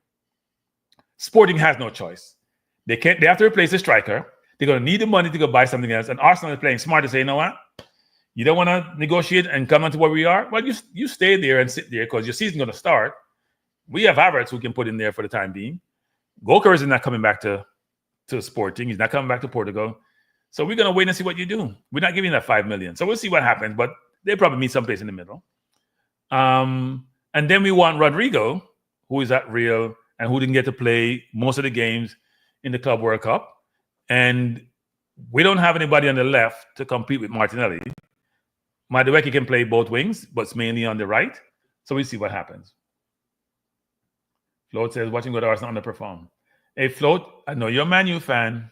Sporting has no choice. They have to replace the striker. They're going to need the money to go buy something else. And Arsenal is playing smart to say, you know what? You don't want to negotiate and come on to where we are? Well, you stay there and sit there because your season's going to start. We have Havertz who can put in there for the time being. Gokeres is not coming back to Sporting. He's not coming back to Portugal. So we're going to wait and see what you do. We're not giving that 5 million. So we'll see what happens, but they'll probably meet someplace in the middle. And then we want Rodrigo, who is at Real and who didn't get to play most of the games in the Club World Cup. And we don't have anybody on the left to compete with Martinelli. Madueke can play both wings, but it's mainly on the right. So we'll see what happens. Float says, watching good Arsenal underperform. Hey, Float, I know you're a Man U fan.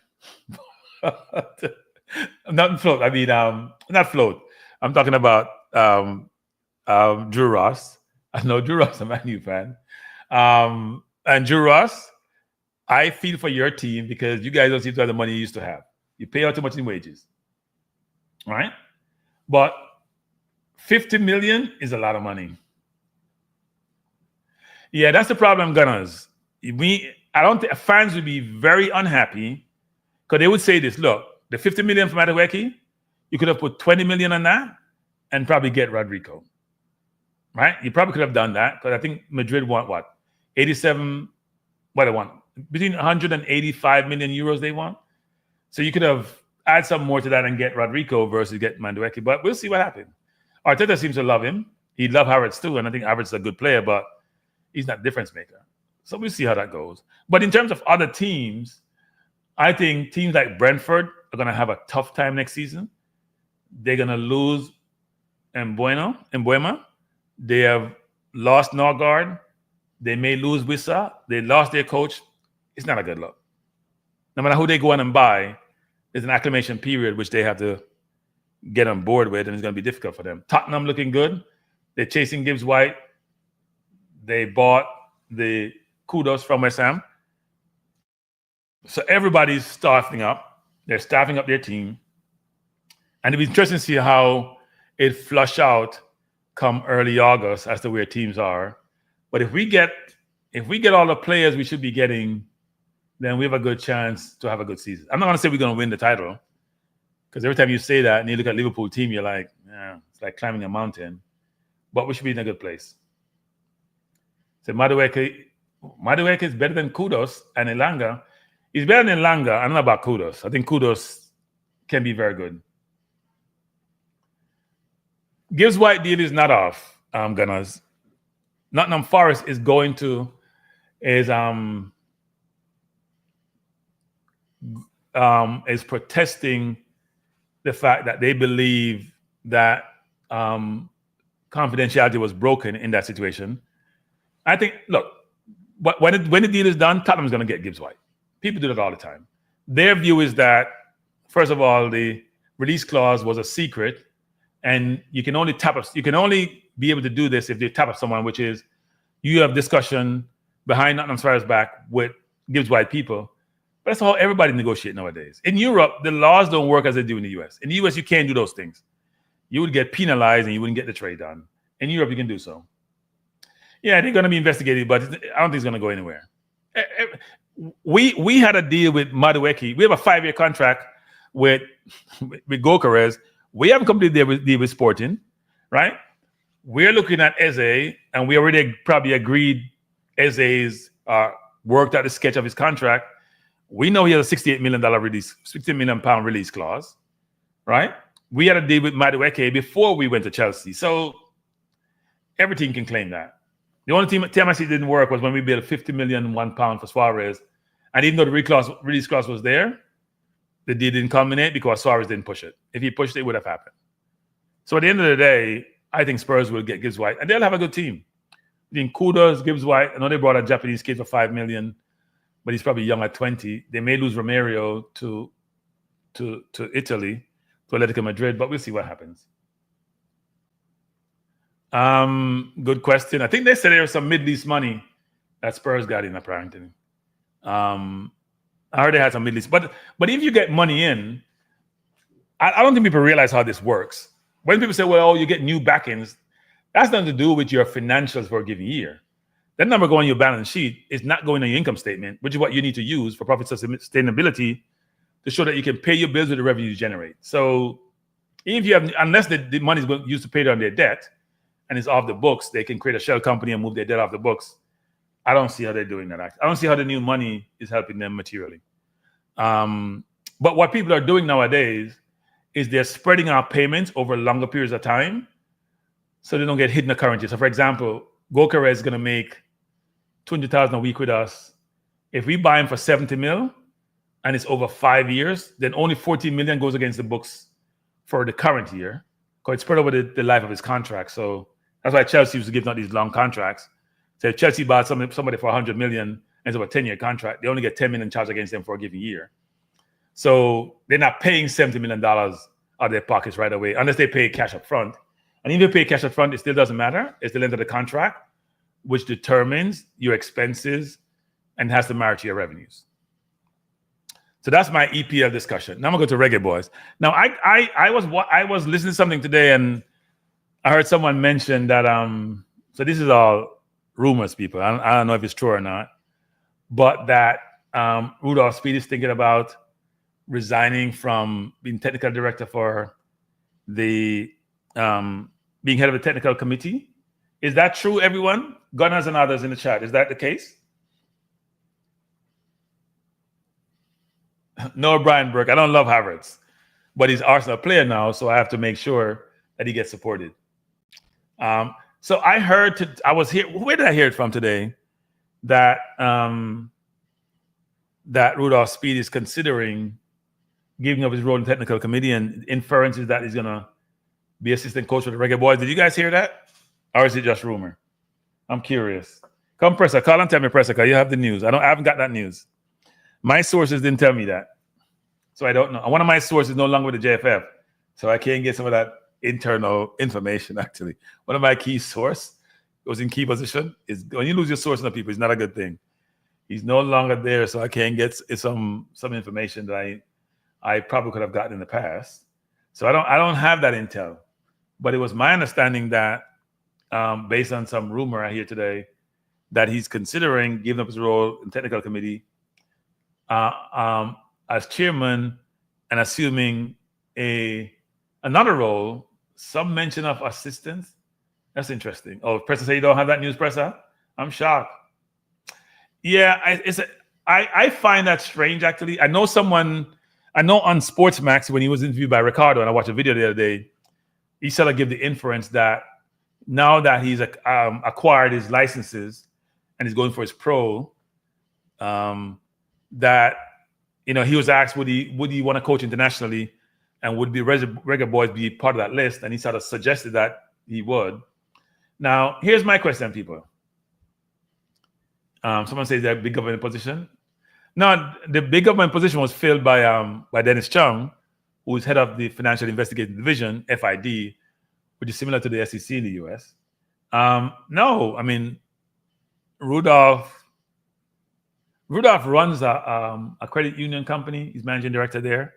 Not Float. I mean, not Float. I'm talking about Drew Ross. I know Drew Ross, a Man U fan. And Drew Ross, I feel for your team because you guys don't seem to have the money you used to have. You pay out too much in wages, right? But 50 million is a lot of money. Yeah, that's the problem, Gunners. I don't think fans would be very unhappy because they would say this: look, the 50 million for Madueke, you could have put 20 million on that and probably get Rodrigo. Right? You probably could have done that because I think Madrid want what? 87, what they want? Between 185 million euros they want. So you could have add some more to that and get Rodrigo versus get Madueke. But we'll see what happens. Arteta seems to love him. He loved Havertz too, and I think Havertz is a good player, but he's not difference maker. So we'll see how that goes. But in terms of other teams, I think teams like Brentford are going to have a tough time next season. They're going to lose Mbuema. They have lost Norgard. They may lose Wissa. They lost their coach. It's not a good look. No matter who they go on and buy, there's an acclimation period which they have to get on board with, and it's going to be difficult for them. Tottenham looking good. They're chasing Gibbs White. They bought the Kudos from West Ham. So everybody's staffing up. They're staffing up their team. And it'll be interesting to see how it flush out come early August as to where teams are. But if we get all the players we should be getting, then we have a good chance to have a good season. I'm not going to say we're going to win the title, because every time you say that and you look at Liverpool team, you're like, yeah, it's like climbing a mountain. But we should be in a good place. So Madueke is better than Kudos, and Elanga. He's better than Elanga. I don't know about Kudos. I think Kudos can be very good. Gibbs White deal is not off, Gunners. Nottingham Forest is protesting the fact that they believe that confidentiality was broken in that situation. I think, look, when the deal is done, Tottenham's going to get Gibbs White. People do that all the time. Their view is that, first of all, the release clause was a secret, and you can only be able to do this if they tap up someone, which is you have discussion behind Nottingham Forest's back with Gibbs White people. But that's how everybody negotiates nowadays. In Europe, the laws don't work as they do in the US. In the US, you can't do those things. You would get penalized and you wouldn't get the trade done. In Europe, you can do so. Yeah, they're going to be investigated, but I don't think it's going to go anywhere. We had a deal with Madueke. We have a 5-year contract with Gokares. We haven't completed the deal with Sporting, right? We're looking at Eze, and we already probably agreed Eze's worked out the sketch of his contract. We know he has a $68 million release, £60 million release clause, right? We had a deal with Madueke before we went to Chelsea. So every team can claim that. The only time I see it didn't work was when we bid £50 million £1 for Suarez. And even though the release clause was there, the deal didn't culminate because Suarez didn't push it. If he pushed it, it would have happened. So at the end of the day, I think Spurs will get Gibbs White, and they'll have a good team. I think Kudos, Gibbs White. I know they brought a Japanese kid for $5 million, but he's probably young at 20. They may lose Romero to Italy, to Atletico Madrid, but we'll see what happens. Good question. I think they said there was some mid-lease money that Spurs got in apparently. I heard they had some mid-lease, but if you get money in, I don't think people realize how this works. When people say, well, you get new backings, that's nothing to do with your financials for a given year. That number going on your balance sheet is not going on your income statement, which is what you need to use for profit sustainability to show that you can pay your bills with the revenue you generate. So if you have, unless the money is used to pay down their debt and it's off the books, they can create a shell company and move their debt off the books. I don't see how they're doing that. I don't see how the new money is helping them materially. But what people are doing nowadays is they're spreading out payments over longer periods of time so they don't get hit in the current year. So, for example, Gokares is going to make $200,000 a week with us. If we buy him for $70 million and it's over 5 years, then only $14 million goes against the books for the current year because it's spread over the life of his contract. So that's why Chelsea used to give out these long contracts. So if Chelsea bought somebody for $100 million and it's over a 10-year contract, they only get $10 million charged against them for a given year. So they're not paying $70 million out of their pockets right away unless they pay cash up front. And even if they pay cash up front, it still doesn't matter. It's the length of the contract, which determines your expenses and has to match your revenues. So that's my EPL discussion. Now I'm gonna go to Reggae Boyz. Now I was listening to something today, and I heard someone mention that so this is all rumors, people. I don't know if it's true or not, but that Rudolph Speed is thinking about resigning from being technical director for the being head of the technical committee. Is that true, everyone? Gunners and others in the chat. Is that the case? No, Brian Burke. I don't love Havertz, but he's Arsenal player now, so I have to make sure that he gets supported. So I heard. I was here. Where did I hear it from today? That that Rudolph Speed is considering giving up his role in the technical committee, and inferences that he's gonna be assistant coach for the Reggae Boyz. Did you guys hear that, or is it just rumor? I'm curious. Come, Presser, call and tell me, Presser, because you have the news. I haven't got that news. My sources didn't tell me that, so I don't know. One of my sources is no longer with the JFF, so I can't get some of that internal information. Actually, one of my key source was in key position. Is when you lose your source on people, it's not a good thing. He's no longer there, so I can't get some information that I probably could have gotten in the past. So I don't have that intel, but it was my understanding that based on some rumor I hear today that he's considering giving up his role in technical committee as chairman and assuming another role, some mention of assistance. That's interesting. Oh, Presser say you don't have that news, Presser? I'm shocked. Yeah, I find that strange, actually. I know on Sportsmax, when he was interviewed by Ricardo, and I watched a video the other day, he sort of gave the inference that now that he's acquired his licenses and he's going for his pro, that he was asked would he want to coach internationally, and would the Reggae Boyz be part of that list, and he sort of suggested that he would. Now, here's my question, people. Someone says that big government position. No, the big government position was filled by Dennis Chung, who is head of the Financial Investigating Division, FID, which is similar to the SEC in the US. No, I mean, Rudolph runs a credit union company. He's managing director there,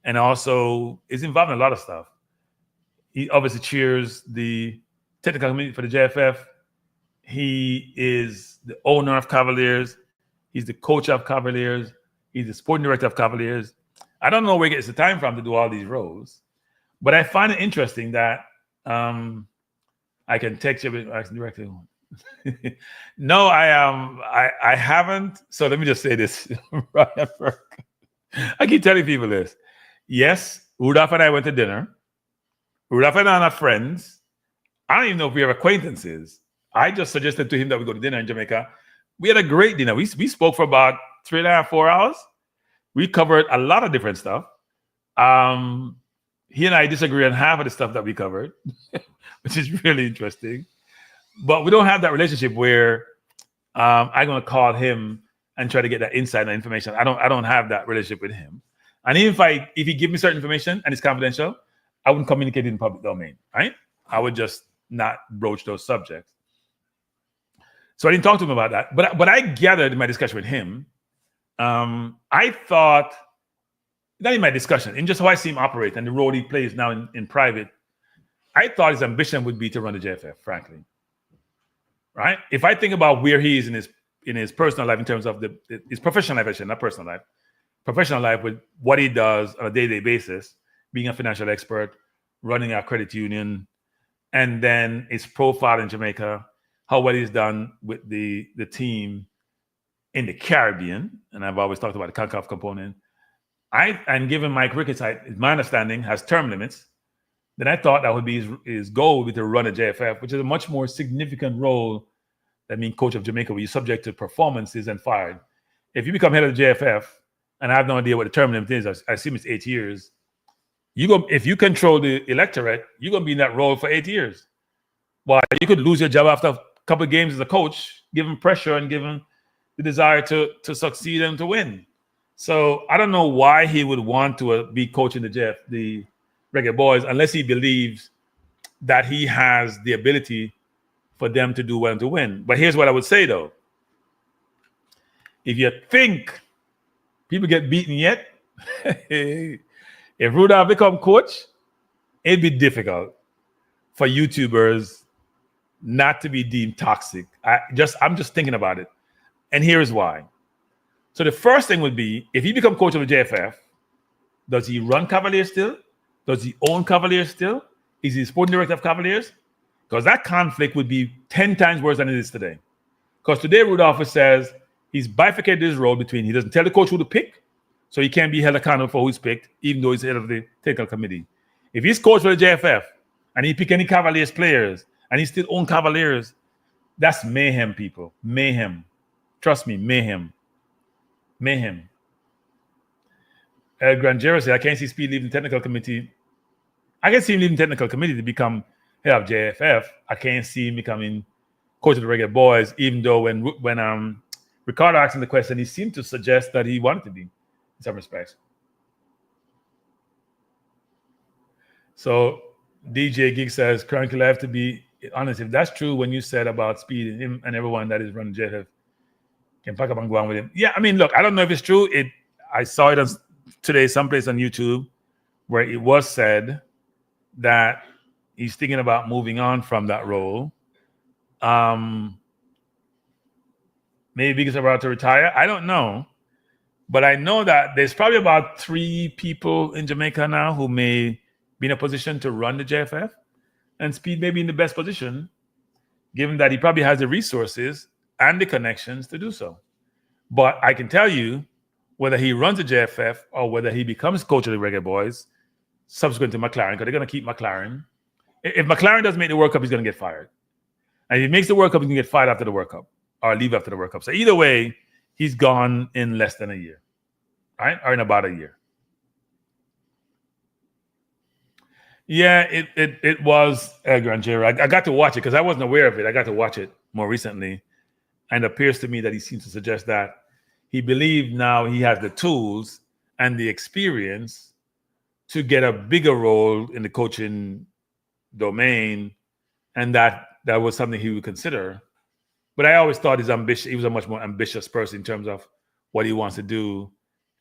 and also is involved in a lot of stuff. He obviously chairs the technical committee for the JFF. He is the owner of Cavaliers. He's the coach of Cavaliers. He's the sporting director of Cavaliers. I don't know where he gets the time from to do all these roles, but I find it interesting that I can text you directly. No, I haven't. So let me just say this, Ryan Burke. I keep telling people this. Yes, Rudolph and I went to dinner. Rudolph and I are not friends. I don't even know if we are acquaintances. I just suggested to him that we go to dinner in Jamaica. We had a great dinner. We spoke for about 3.5, 4 hours. We covered a lot of different stuff. He and I disagree on half of the stuff that we covered, which is really interesting. But we don't have that relationship where I'm going to call him and try to get that insight and information. I don't have that relationship with him. And even if he gives me certain information and it's confidential, I wouldn't communicate it in public domain, right? I would just not broach those subjects. So I didn't talk to him about that. But I gathered in my discussion with him, I thought, not in my discussion, in just how I see him operate and the role he plays now in private, I thought his ambition would be to run the JFF, frankly. Right? If I think about where he is in his personal life, in terms of his professional life, actually, not personal life, professional life with what he does on a day-to-day basis, being a financial expert, running a credit union, and then his profile in Jamaica, how well he's done with the team in the Caribbean, and I've always talked about the CONCACAF component. And given Mike Ricketts, my understanding, has term limits, then I thought that would be his goal would be to run a JFF, which is a much more significant role than being coach of Jamaica, where you're subject to performances and fired. If you become head of the JFF, and I have no idea what the term limit is, I assume it's 8 years. If you control the electorate, you're going to be in that role for 8 years. Well, you could lose your job after a couple of games as a coach, given pressure and given the desire to succeed and to win. So I don't know why he would want to be coaching the Reggae Boyz unless he believes that he has the ability for them to do well and to win. But here's what I would say, though. If you think people get beaten yet, if Rudolph become coach, it'd be difficult. for YouTubers not to be deemed toxic. I'm just thinking about it. And here's why. So the first thing would be, if he become coach of the JFF, does he run Cavaliers still? Does he own Cavaliers still? Is he the sporting director of Cavaliers? Because that conflict would be 10 times worse than it is today. Because today Rudolph says he's bifurcated his role between, he doesn't tell the coach who to pick, so he can't be held accountable for who's picked, even though he's head of the technical committee. If he's coach for the JFF and he pick any Cavaliers players and he still own Cavaliers, that's mayhem, people. Mayhem. Trust me, mayhem. Mayhem. Granjero said, I can't see Speed leaving the technical committee. I can see him leaving the technical committee to become head of JFF. I can't see him becoming coach of the Reggae Boyz, even though when Ricardo asked him the question, he seemed to suggest that he wanted to be in some respects. So DJ Gig says, currently I have to be honest. If that's true, when you said about Speed and him and everyone that is running JFF can pack up and go on with him. Yeah, I mean, look, I don't know if it's true. I saw it today someplace on YouTube where it was said that he's thinking about moving on from that role. Maybe because I'm about to retire. I don't know. But I know that there's probably about 3 people in Jamaica now who may be in a position to run the JFF. And Speed may be in the best position, given that he probably has the resources and the connections to do so. But I can tell you, whether he runs the JFF or whether he becomes coach of the Reggae Boyz, subsequent to McLaren, because they're going to keep McLaren. If McLaren doesn't make the World Cup, he's going to get fired. And if he makes the World Cup, he can get fired after the World Cup or leave after the World Cup. So either way, he's gone in less than a year, right? Or in about a year. Yeah, it was Granjero. I got to watch it because I wasn't aware of it. I got to watch it more recently. And it appears to me that he seems to suggest that he believed now he has the tools and the experience to get a bigger role in the coaching domain, and that was something he would consider. But I always thought he was a much more ambitious person in terms of what he wants to do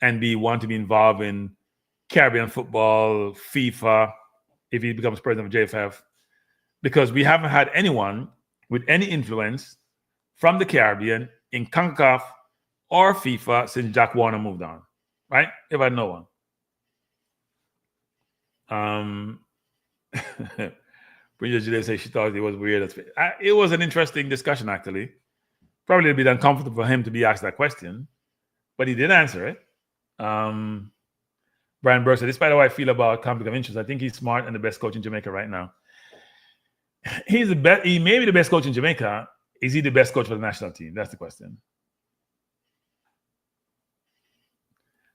and want to be involved in Caribbean football, FIFA, if he becomes president of JFF, because we haven't had anyone with any influence from the Caribbean in CONCACAF or FIFA since Jack Warner moved on, right? If I had no one. Bridget Julia said she thought it was weird. It was an interesting discussion, actually. Probably a bit uncomfortable for him to be asked that question, but he did answer it. Brian Burr said, despite how I feel about conflict of interest, I think he's smart and the best coach in Jamaica right now. He's the best. He may be the best coach in Jamaica. Is he the best coach for the national team? That's the question.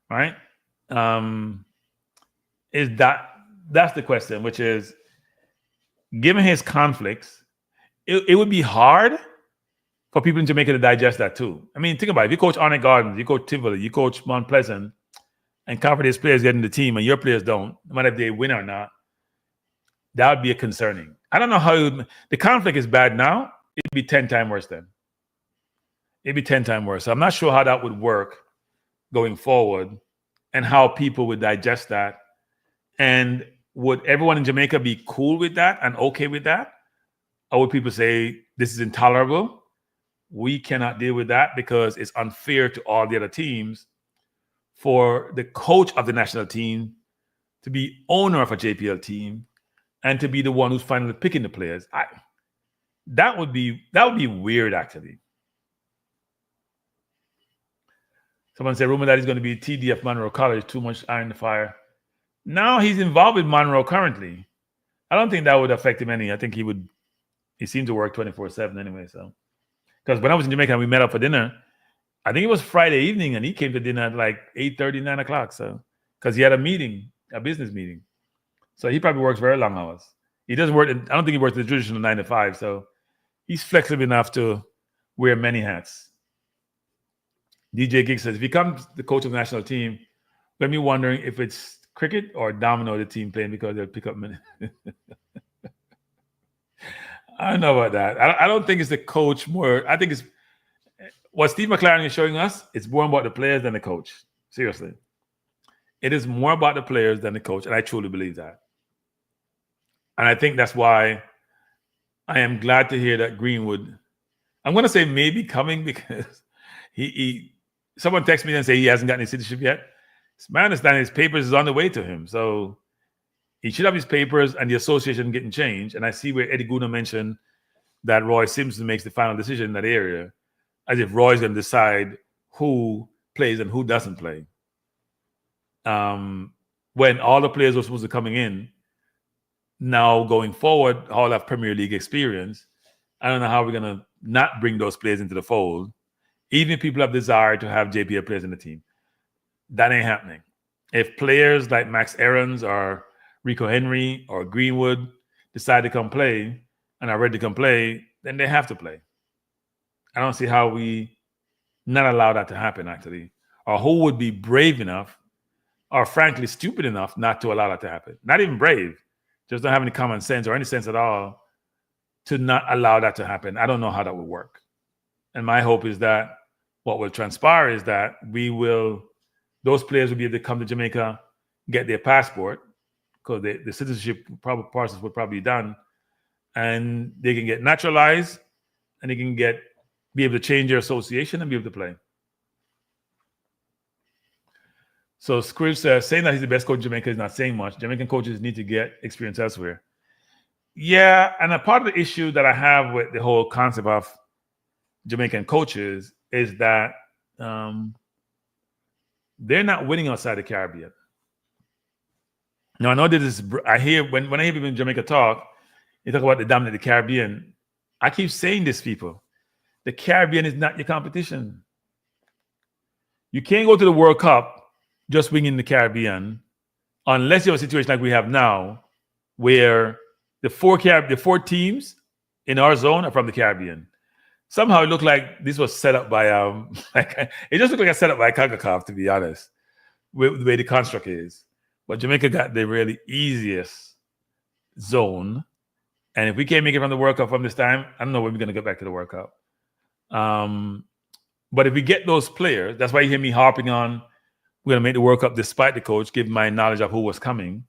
Right? That's the question, which is, given his conflicts, it would be hard for people in Jamaica to digest that too. I mean, think about it. If you coach Arnett Gardens, you coach Tivoli, you coach Mount Pleasant, and Confidence players get in the team and your players don't, no matter if they win or not, that would be concerning. I don't know how the conflict is bad now. It'd be 10 times worse then. It'd be 10 times worse. So I'm not sure how that would work going forward and how people would digest that. And would everyone in Jamaica be cool with that and okay with that? Or would people say, this is intolerable? We cannot deal with that because it's unfair to all the other teams for the coach of the national team to be owner of a JPL team and to be the one who's finally picking the players. That would be weird, actually. Someone said, rumor that he's going to be TD of Monroe College, too much iron in the fire. Now he's involved with Monroe currently. I don't think that would affect him any. I think he seemed to work 24/7 anyway. So, because when I was in Jamaica and we met up for dinner, I think it was Friday evening and he came to dinner at like 8:30, 9 o'clock. So, because he had a business meeting. So he probably works very long hours. He doesn't work, I don't think he works the traditional 9 to 5. So he's flexible enough to wear many hats. DJ Gig says, if he becomes the coach of the national team, let me wondering if it's cricket or domino the team playing because they'll pick up minutes. I don't know about that. I don't think it's the coach more. I think it's what Steve McLaren is showing us. It's more about the players than the coach. Seriously. It is more about the players than the coach. And I truly believe that. And I think that's why I am glad to hear that Greenwood, I'm going to say maybe coming, because someone texted me and say he hasn't gotten his citizenship yet. It's my understanding his papers is on the way to him. So he should have his papers and the association getting changed. And I see where Eddie Guna mentioned that Roy Simpson makes the final decision in that area, as if Roy's going to decide who plays and who doesn't play. When all the players were supposed to be coming in, now going forward, all have Premier League experience. I don't know how we're going to not bring those players into the fold, even if people have desire to have JPL players in the team. That ain't happening. If players like Max Aarons or Rico Henry or Greenwood decide to come play and are ready to come play, then they have to play. I don't see how we not allow that to happen, actually. Or who would be brave enough or frankly stupid enough not to allow that to happen. Not even brave, just don't have any common sense or any sense at all to not allow that to happen. I don't know how that would work. And my hope is that what will transpire is that those players will be able to come to Jamaica, get their passport, because the citizenship process would probably be done, and they can get naturalized, and they can be able to change their association and be able to play. So Scribs says, saying that he's the best coach in Jamaica is not saying much. Jamaican coaches need to get experience elsewhere. Yeah, and a part of the issue that I have with the whole concept of Jamaican coaches is that they're not winning outside the Caribbean. Now, I know I hear when I hear people in Jamaica talk, they talk about the dominant the Caribbean. I keep saying this, people. The Caribbean is not your competition. You can't go to the World Cup just winning the Caribbean unless you have a situation like we have now, where the four teams in our zone are from the Caribbean. Somehow it looked like this was set up by it just looked like a setup by CONCACAF, to be honest, with the way the construct is. But Jamaica got the really easiest zone, and if we can't make it from the World Cup from this time, I don't know when we're going to get back to the World Cup. But if we get those players, that's why you hear me harping on we're going to make the World Cup despite the coach, given my knowledge of who was coming.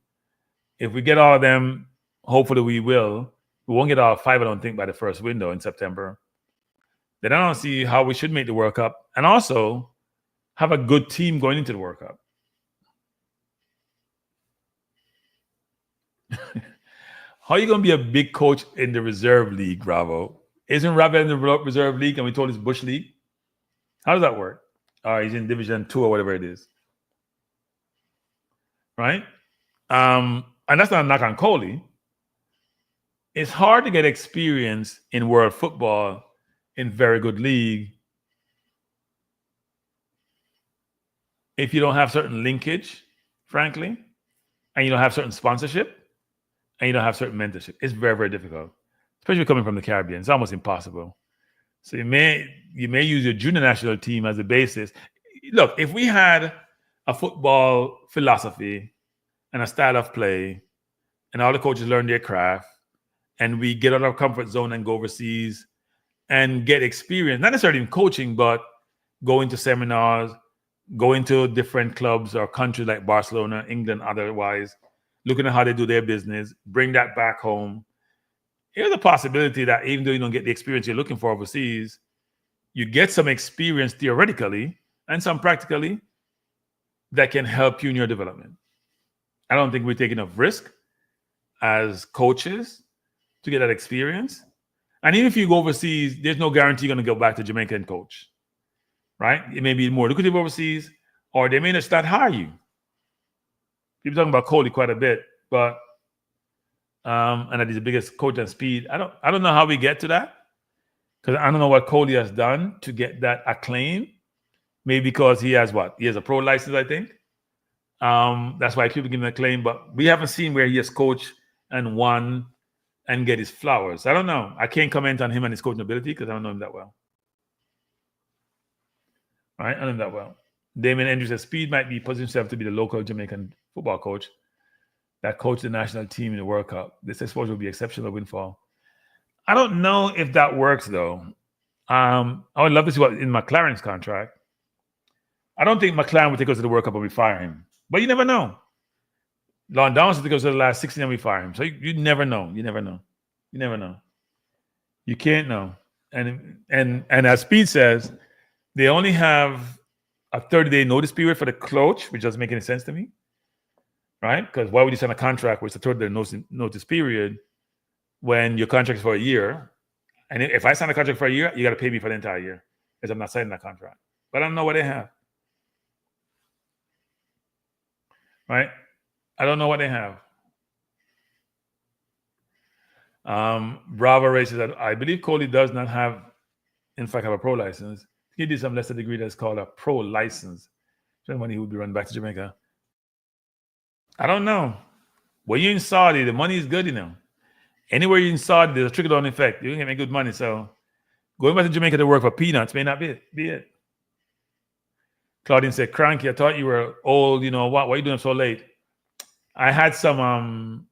If we get all of them, hopefully we will. We won't get all five, I don't think, by the first window in September. Then I don't see how we should make the World Cup and also have a good team going into the World Cup. How are you going to be a big coach in the reserve league, Bravo? Isn't Ravel in the reserve league and we told it's Bush League? How does that work? He's in Division 2 or whatever it is. Right? And that's not a knock on Coley. It's hard to get experience in world football in very good league if you don't have certain linkage, frankly, and you don't have certain sponsorship, and you don't have certain mentorship. It's very, very difficult, especially coming from the Caribbean. It's almost impossible. So you may use your junior national team as a basis. Look, if we had a football philosophy and a style of play, and all the coaches learn their craft, and we get out of our comfort zone and go overseas and get experience, not necessarily in coaching, but going to seminars, going to different clubs or countries like Barcelona, England, otherwise, looking at how they do their business, bring that back home. Here's a possibility that even though you don't get the experience you're looking for overseas, you get some experience theoretically and some practically that can help you in your development. I don't think we take enough risk as coaches to get that experience. And even if you go overseas, there's no guarantee you're going to go back to Jamaica and coach, right? It may be more lucrative overseas, or they may just not hire you. People talking about Coley quite a bit, but and that he's the biggest coach on speed. I don't know how we get to that, because I don't know what Coley has done to get that acclaim. Maybe because he has a pro license, I think. That's why people give him acclaim, but we haven't seen where he has coached and won and get his flowers. I don't know. I can't comment on him and his coaching ability because I don't know him that well. All right, I don't know him that well. Damien Andrews says Speed might be positioning himself to be the local Jamaican football coach that coached the national team in the World Cup. This exposure will be exceptional windfall. I don't know if that works though. I would love to see what in McLaren's contract. I don't think McLaren would take us to the World Cup and we fire him. But you never know. Long down since because of the last 16 and we fire him. So you never know. You never know. You never know. You can't know. And as Speed says, they only have a 30-day notice period for the coach, which doesn't make any sense to me. Right? Because why would you sign a contract with a 30-day notice period when your contract is for a year? And if I sign a contract for a year, you got to pay me for the entire year because I'm not signing that contract. But I don't know what they have. Right? I don't know what they have. Bravo Ray says, I believe Coley does not have, in fact, have a pro license. He did some lesser degree that's called a pro license. So when he would be running back to Jamaica. I don't know. When you're in Saudi, the money is good, you know. Anywhere you're in Saudi, there's a trickle-down effect. You can make good money. So going back to Jamaica to work for peanuts may not be it. Claudine said, Kranky, I thought you were old. You know, why are you doing so late? I had some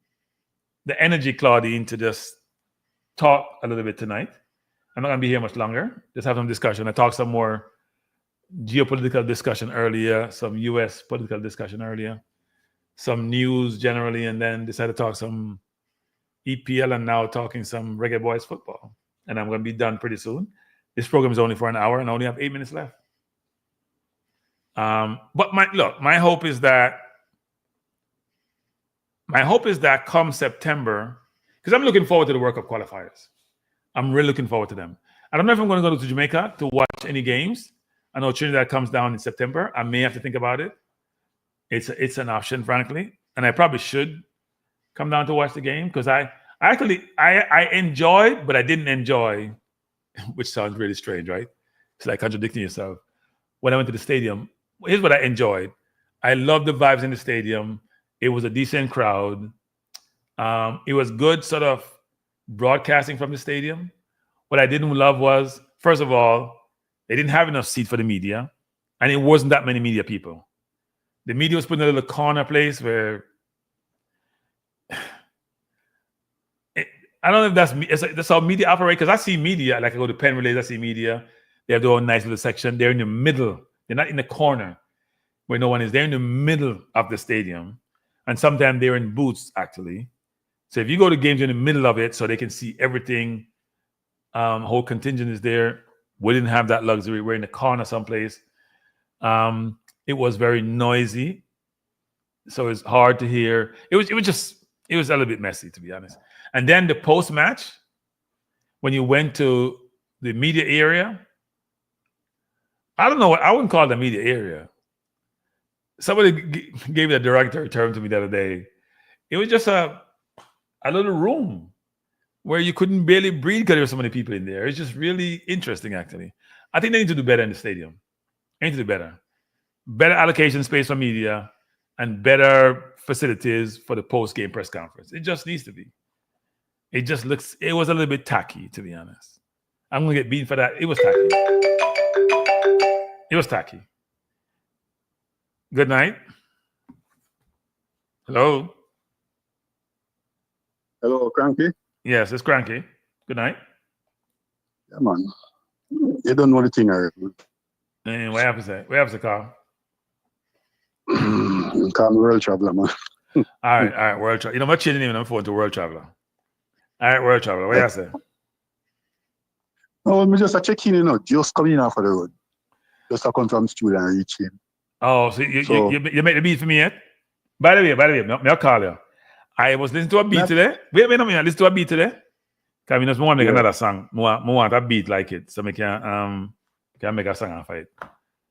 the energy, Claudine, to just talk a little bit tonight. I'm not going to be here much longer. Just have some discussion. I talked some more geopolitical discussion earlier, some U.S. political discussion earlier, some news generally, and then decided to talk some EPL and now talking some Reggae Boyz football. And I'm going to be done pretty soon. This program is only for an hour and I only have 8 minutes left. But my hope is that come September, because I'm looking forward to the World Cup qualifiers. I'm really looking forward to them. I don't know if I'm going to go to Jamaica to watch any games. I know Trinidad comes down in September. I may have to think about it. It's an option, frankly, and I probably should come down to watch the game because I enjoyed, but I didn't enjoy, which sounds really strange, right? It's like contradicting yourself. When I went to the stadium, here's what I enjoyed. I loved the vibes in the stadium. It was a decent crowd. It was good sort of broadcasting from the stadium. What I didn't love was, first of all, they didn't have enough seat for the media, and it wasn't that many media people. The media was put in a little corner place where I don't know if that's how media operate, because I see media, like I go to Penn Relays, I see media. They have their own nice little section. They're in the middle. They're not in the corner where no one is. They're in the middle of the stadium. And sometimes they're in booths, actually. So if you go to games in the middle of it so they can see everything, whole contingent is there. We didn't have that luxury. We're in the corner someplace. It was very noisy. So it's hard to hear. It was a little bit messy, to be honest. And then the post-match, when you went to the media area, I don't know what I wouldn't call it the media area. Somebody gave a derogatory term to me the other day. It was just a little room where you couldn't barely breathe because there were so many people in there. It's just really interesting, actually. I think they need to do better in the stadium. They need to do better. Better allocation space for media and better facilities for the post-game press conference. It just needs to be. It was a little bit tacky, to be honest. I'm going to get beaten for that. It was tacky. Good night. Hello. Hello, Kranky. Yes, it's Kranky. Good night. Yeah, man. You don't know the thing already. And what happens there? What happens to Carl? Call me World Traveler, man. All right, World Traveler. You know, I'm changing him on phone to World Traveler. All right, World Traveler. What do you say? No, I'm just a check in, you know, just coming off of the road. Just to come from studio and reach in. Oh, so you make the beat for me yet? By the way, I'll call you. I was listening to a beat today. Wait a minute, listen to a beat today. Because I just want to make another song. I want a beat like it. So I can make a song off of it.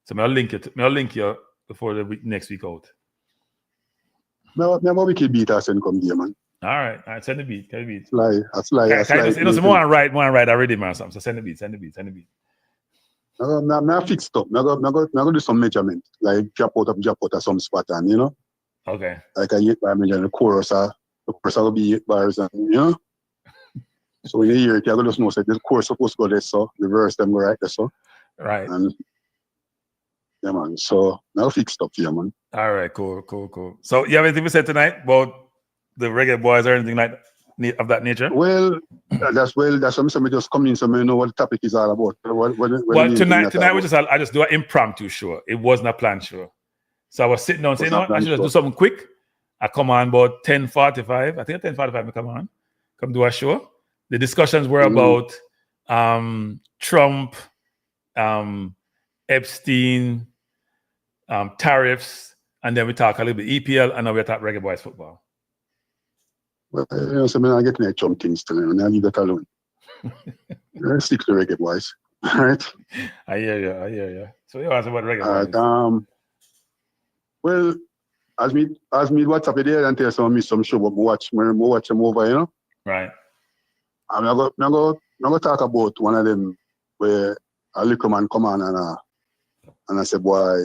So I'll link you before the next week out. Never wicked beat I send come here, man. All right, send the beat. Fly. You know, someone write already, man. So send the beat. I fixed up. I go do some measurement, like drop out of some spot, and you know. Okay. Like I 8 bar measure, the chorus will be 8 bars, and you know. So when you hear it, you just know that the chorus supposed to go there, so the verse them go right there, so. Right. And yeah, man. So now fixed up here, man. All right, cool. So you have anything to say tonight about the Reggae Boyz or anything like of that nature? Well, that's something we just come in so we know what the topic is all about. Tonight I just do an impromptu show. It wasn't a planned show. So I was sitting down saying, I should just do something quick. I come on about 10:45. I think at 10:45 I come do a show. The discussions were about Trump, Epstein, tariffs, and then we talk a little bit EPL, and then we talk Reggae Boyz football. Well, so I'm getting that Trump things today, and I leave that alone. Stick to Reggae Boyz. All right. I hear you. So you ask about Reggae Boyz. Well, as me WhatsApp there and tell some show, but watch them over, you know. Right. I'm gonna talk about one of them where a little man come on and I say, boy,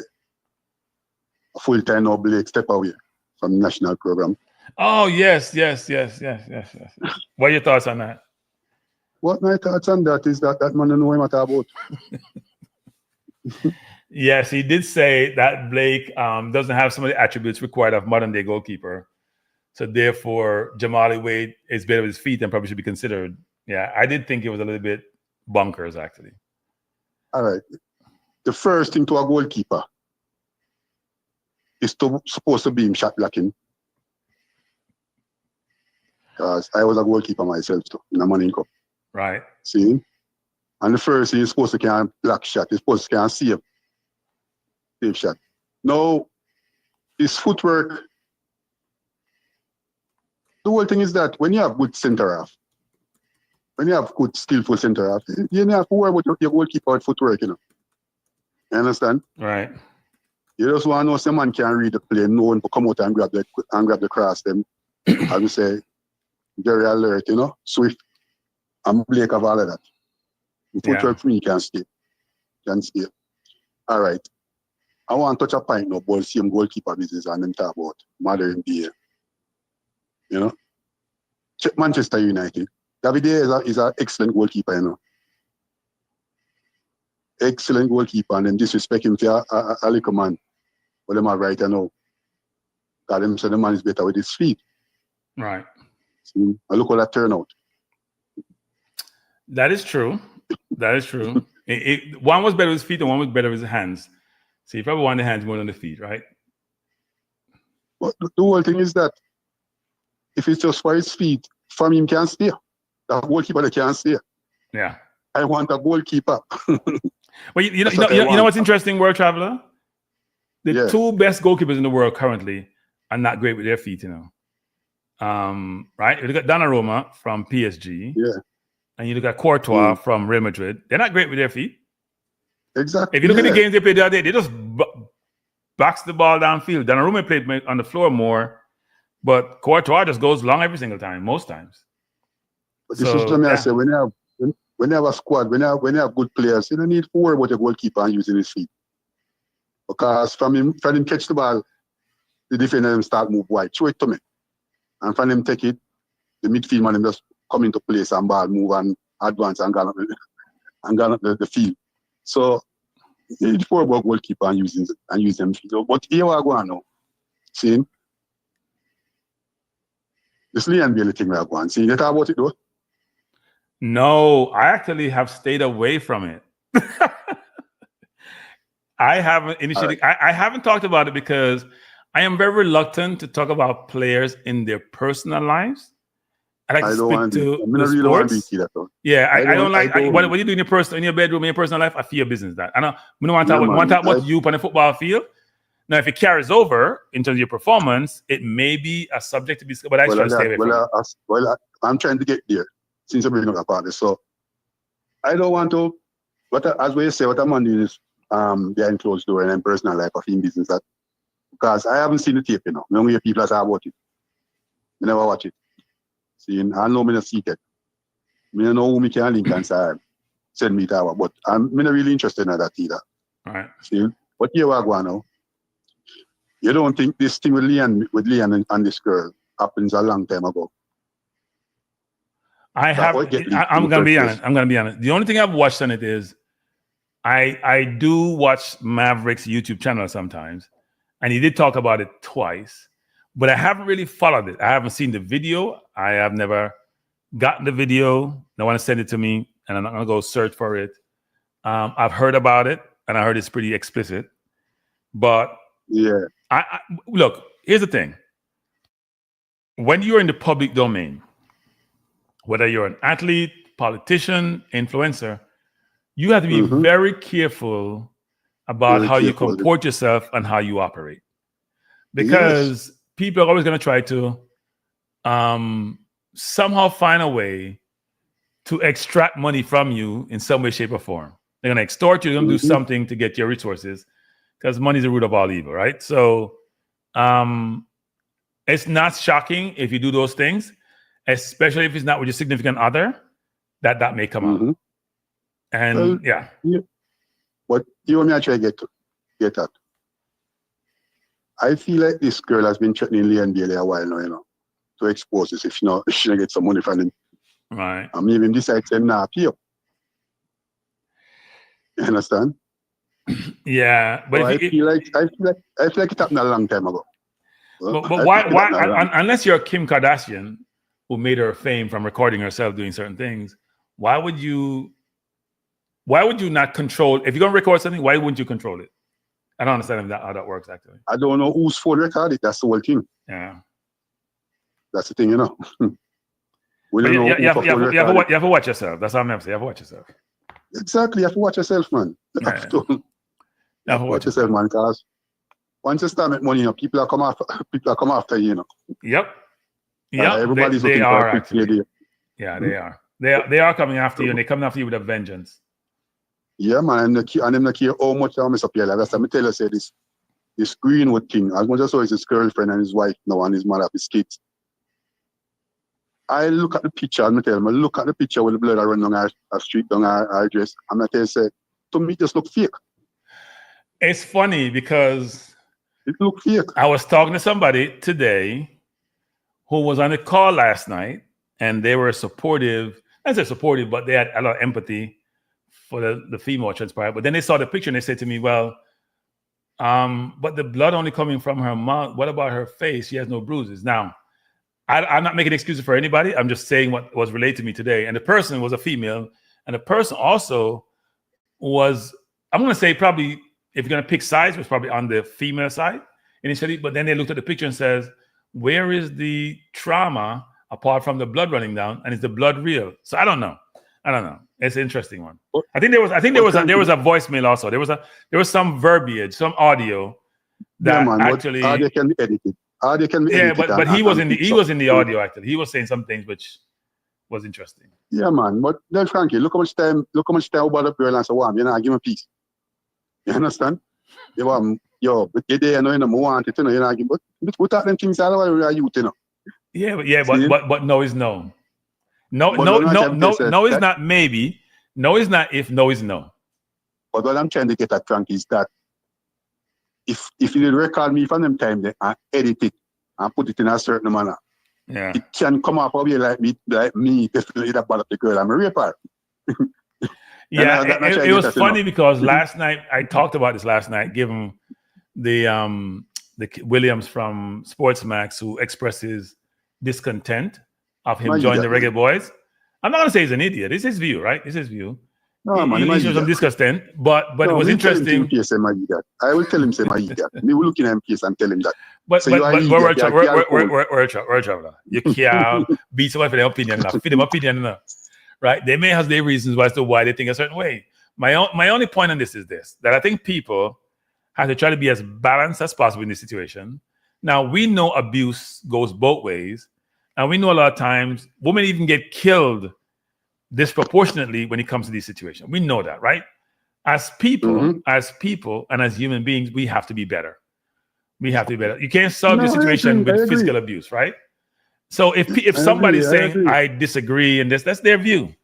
a full time now Blake step away from the national program. Oh yes. What are your thoughts on that? What my thoughts on that is that man don't know what I'm talking about. Yes, he did say that Blake doesn't have some of the attributes required of modern day goalkeeper. So therefore, Jamali Wade is better with his feet and probably should be considered. Yeah, I did think it was a little bit bonkers, actually. All right. The first thing to a goalkeeper is supposed to be him shot blocking. Because I was a goalkeeper myself too, in a Manning Cup. Right. See? And the first thing you're supposed to can block shot, you're supposed to can save shot. Now, his footwork, the whole thing is that when you have good center half, when you have good skillful center half, you don't have to worry about your goalkeeper with footwork, you know. You understand? Right. You just want to know someone can read the play, no one to come out and grab the cross them. I would say very alert, you know, swift. I'm Blake of all of that. The footwork for me can stay. All right. I want to touch a point now about same goalkeeper business and then talk about modern day. You know? Check Manchester United. David is an excellent goalkeeper, you know. Excellent goalkeeper, and then disrespect him to a little man. But them are right, you know. Because them say the man is better with his feet. Right. See? And look how that turned out. That is true. One was better with his feet and one was better with his hands. So you probably want the hands more than the feet, right? But the whole thing is that if it's just for his feet, from him can't stay. The goalkeeper that can't stay. Yeah. I want a goalkeeper. Well, you know what's interesting, World Traveler? The two best goalkeepers in the world currently are not great with their feet, you know. Right? You look at Donnarumma from PSG. Yeah. And you look at Courtois from Real Madrid. They're not great with their feet. Exactly. If you look at the games they played the other day, they just box the ball downfield. Donnarumma played on the floor more, but Courtois just goes long every single time, most times. But this is what I say, when you have a squad, when you have good players, you don't need to worry about the goalkeeper and using his feet. Because from him catch the ball, the defender start move wide, throw it to me. And from him take it, the midfield man just come into place and ball move and advance and gone up the field. So you need to worry about goalkeeper and use them feet. But here we are going now. See? This Leon Bailey thing we are going. See, you talk about it though? No, I actually have stayed away from it. I haven't initially. Right. I haven't talked about it because I am very reluctant to talk about players in their personal lives. I like to speak to the sports. Yeah, I don't like what you do in your bedroom, in your personal life. I feel your business. That I don't want to talk about you on the football field. Now, if it carries over in terms of your performance, it may be a subject to be discussed. But I try to stay away from it. I'm trying to get there since I'm bringing up that part. So I don't want to. As we say, what I'm doing is behind closed door and in personal life of in business. That because I haven't seen the tape, you know. I don't hear people say about it. I never watch it. See, I know me not see it. I don't know who me can link and say, send me that, but I'm not really interested in that either. All right. See, but here we go now. You don't think this thing with Leon and this girl happens a long time ago? I'm gonna be honest. The only thing I've watched on it is I do watch Maverick's YouTube channel sometimes, and he did talk about it twice. But I haven't really followed it. I haven't seen the video. I have never gotten the video. They want to send it to me, and I'm not going to go search for it. I've heard about it, and I heard it's pretty explicit. But yeah, I look, here's the thing. when you're in the public domain, whether you're an athlete, politician, influencer, you have to be very careful about how you comport yourself and how you operate. Because people are always going to try to somehow find a way to extract money from you in some way, shape, or form. They're going to extort you. They're going to do something to get your resources because money is the root of all evil, right? So it's not shocking if you do those things, especially if it's not with your significant other, that may come out. And But you want me to try to get at? I feel like this girl has been threatening Leon Bailey a while now, to expose this if she don't get some money from him. Right. And maybe him decide to not pay up. You understand? Yeah. But so I feel like it happened a long time ago. But why unless you're Kim Kardashian, who made her fame from recording herself doing certain things, why would you not control, if you're gonna record something, why wouldn't you control it? I don't understand how that works actually. I don't know whose phone recorded it, that's the whole thing. Yeah. That's the thing, you know. We don't know you have to watch yourself. That's all I'm saying. You have to watch yourself. Exactly, you have to watch yourself, man. You have to watch yourself, man, because once you start making money, people are come after you, you know. Yep. Yeah, everybody's looking for a quick idea. Yeah, they are. They are coming after you, and they're coming after you with a vengeance. Yeah, man, and them not care how much I mess up your life. That's what I tell you, say this Greenwood thing. As much as so is his girlfriend and his wife now and his mother, his kids. I look at the picture and I tell him, look at the picture with the blood I run down our street, down our dress. I'm not tell you, say, to me, just look fake. It's funny because it look fake. I was talking to somebody today who was on a call last night, and they were supportive. I said supportive, but they had a lot of empathy for the female transpired. But then they saw the picture and they said to me, well, but the blood only coming from her mouth. What about her face? She has no bruises. Now, I'm not making excuses for anybody. I'm just saying what was relayed to me today. And the person was a female. And the person also was, I'm going to say probably, if you're going to pick sides, was probably on the female side initially. But then they looked at the picture and says, where is the trauma apart from the blood running down? And is the blood real? So I don't know. It's an interesting one. I think there was a voicemail also. There was some verbiage, some audio that actually audio can be edited. Audio can be edited. But he was in the audio actually. He was saying some things which was interesting. Yeah, man. But then Frankie, look how much time about the girl and so on. You know, give him a piece. You understand? But you there, you know, more want it, you know, you know, but without them things all the way are youth, you know. But no is no. No is not maybe. No is not if, no is no. But what I'm trying to get at, Frank, is that if you record me from them time then and edit it and put it in a certain manner, it can come up probably like me definitely that bad up the girl. I'm a raper. It was funny because last night I talked about this last night, given the Williams from Sportsmax who expressed his discontent of him joining the Reggae Boyz. I'm not gonna say he's an idiot. It's his view, right? It's his view. No, man, he showed some discontent, but it was interesting. I will tell him say my idiot. Me will look in him case and tell him that. But we're traveler. You can't beat someone for their opinion enough. Feed them opinion enough. Right? They may have their reasons as to why they think a certain way. My only point on this is this, that I think people have to try to be as balanced as possible in this situation. Now, we know abuse goes both ways, and we know a lot of times women even get killed disproportionately when it comes to these situations. We know that, right? As people, and as human beings, we have to be better. We have to be better. You can't solve the situation with physical abuse, right? So if somebody's saying, I disagree, and that's their view.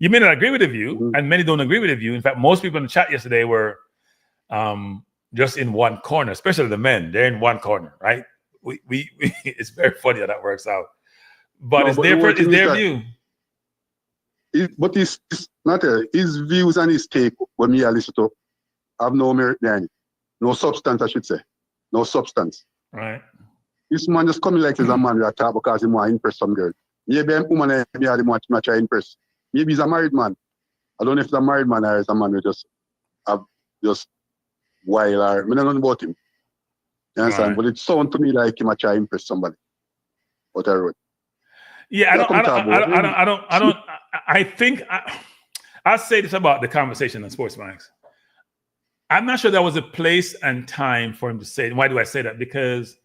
You may not agree with the view, and many don't agree with the view. In fact, most people in the chat yesterday were just in one corner, especially the men. They're in one corner, right? We it's very funny how that works out. But it's their view. But it's not his views and his take when me I listen to have no merit behind it. No substance, I should say. No substance. Right. This man just coming like he's a man with a talk because he want to impress some girl. Maybe a woman maybe I want to try to impress. Maybe he's a married man. I don't know if he's a married man or is a man who just wild or I don't know about him. You understand? Right. But it sounds to me like he might try to impress somebody. what I wrote. Yeah, I think I'll say this about the conversation on Sports Max. I'm not sure that was a place and time for him to say it. Why do I say that? Because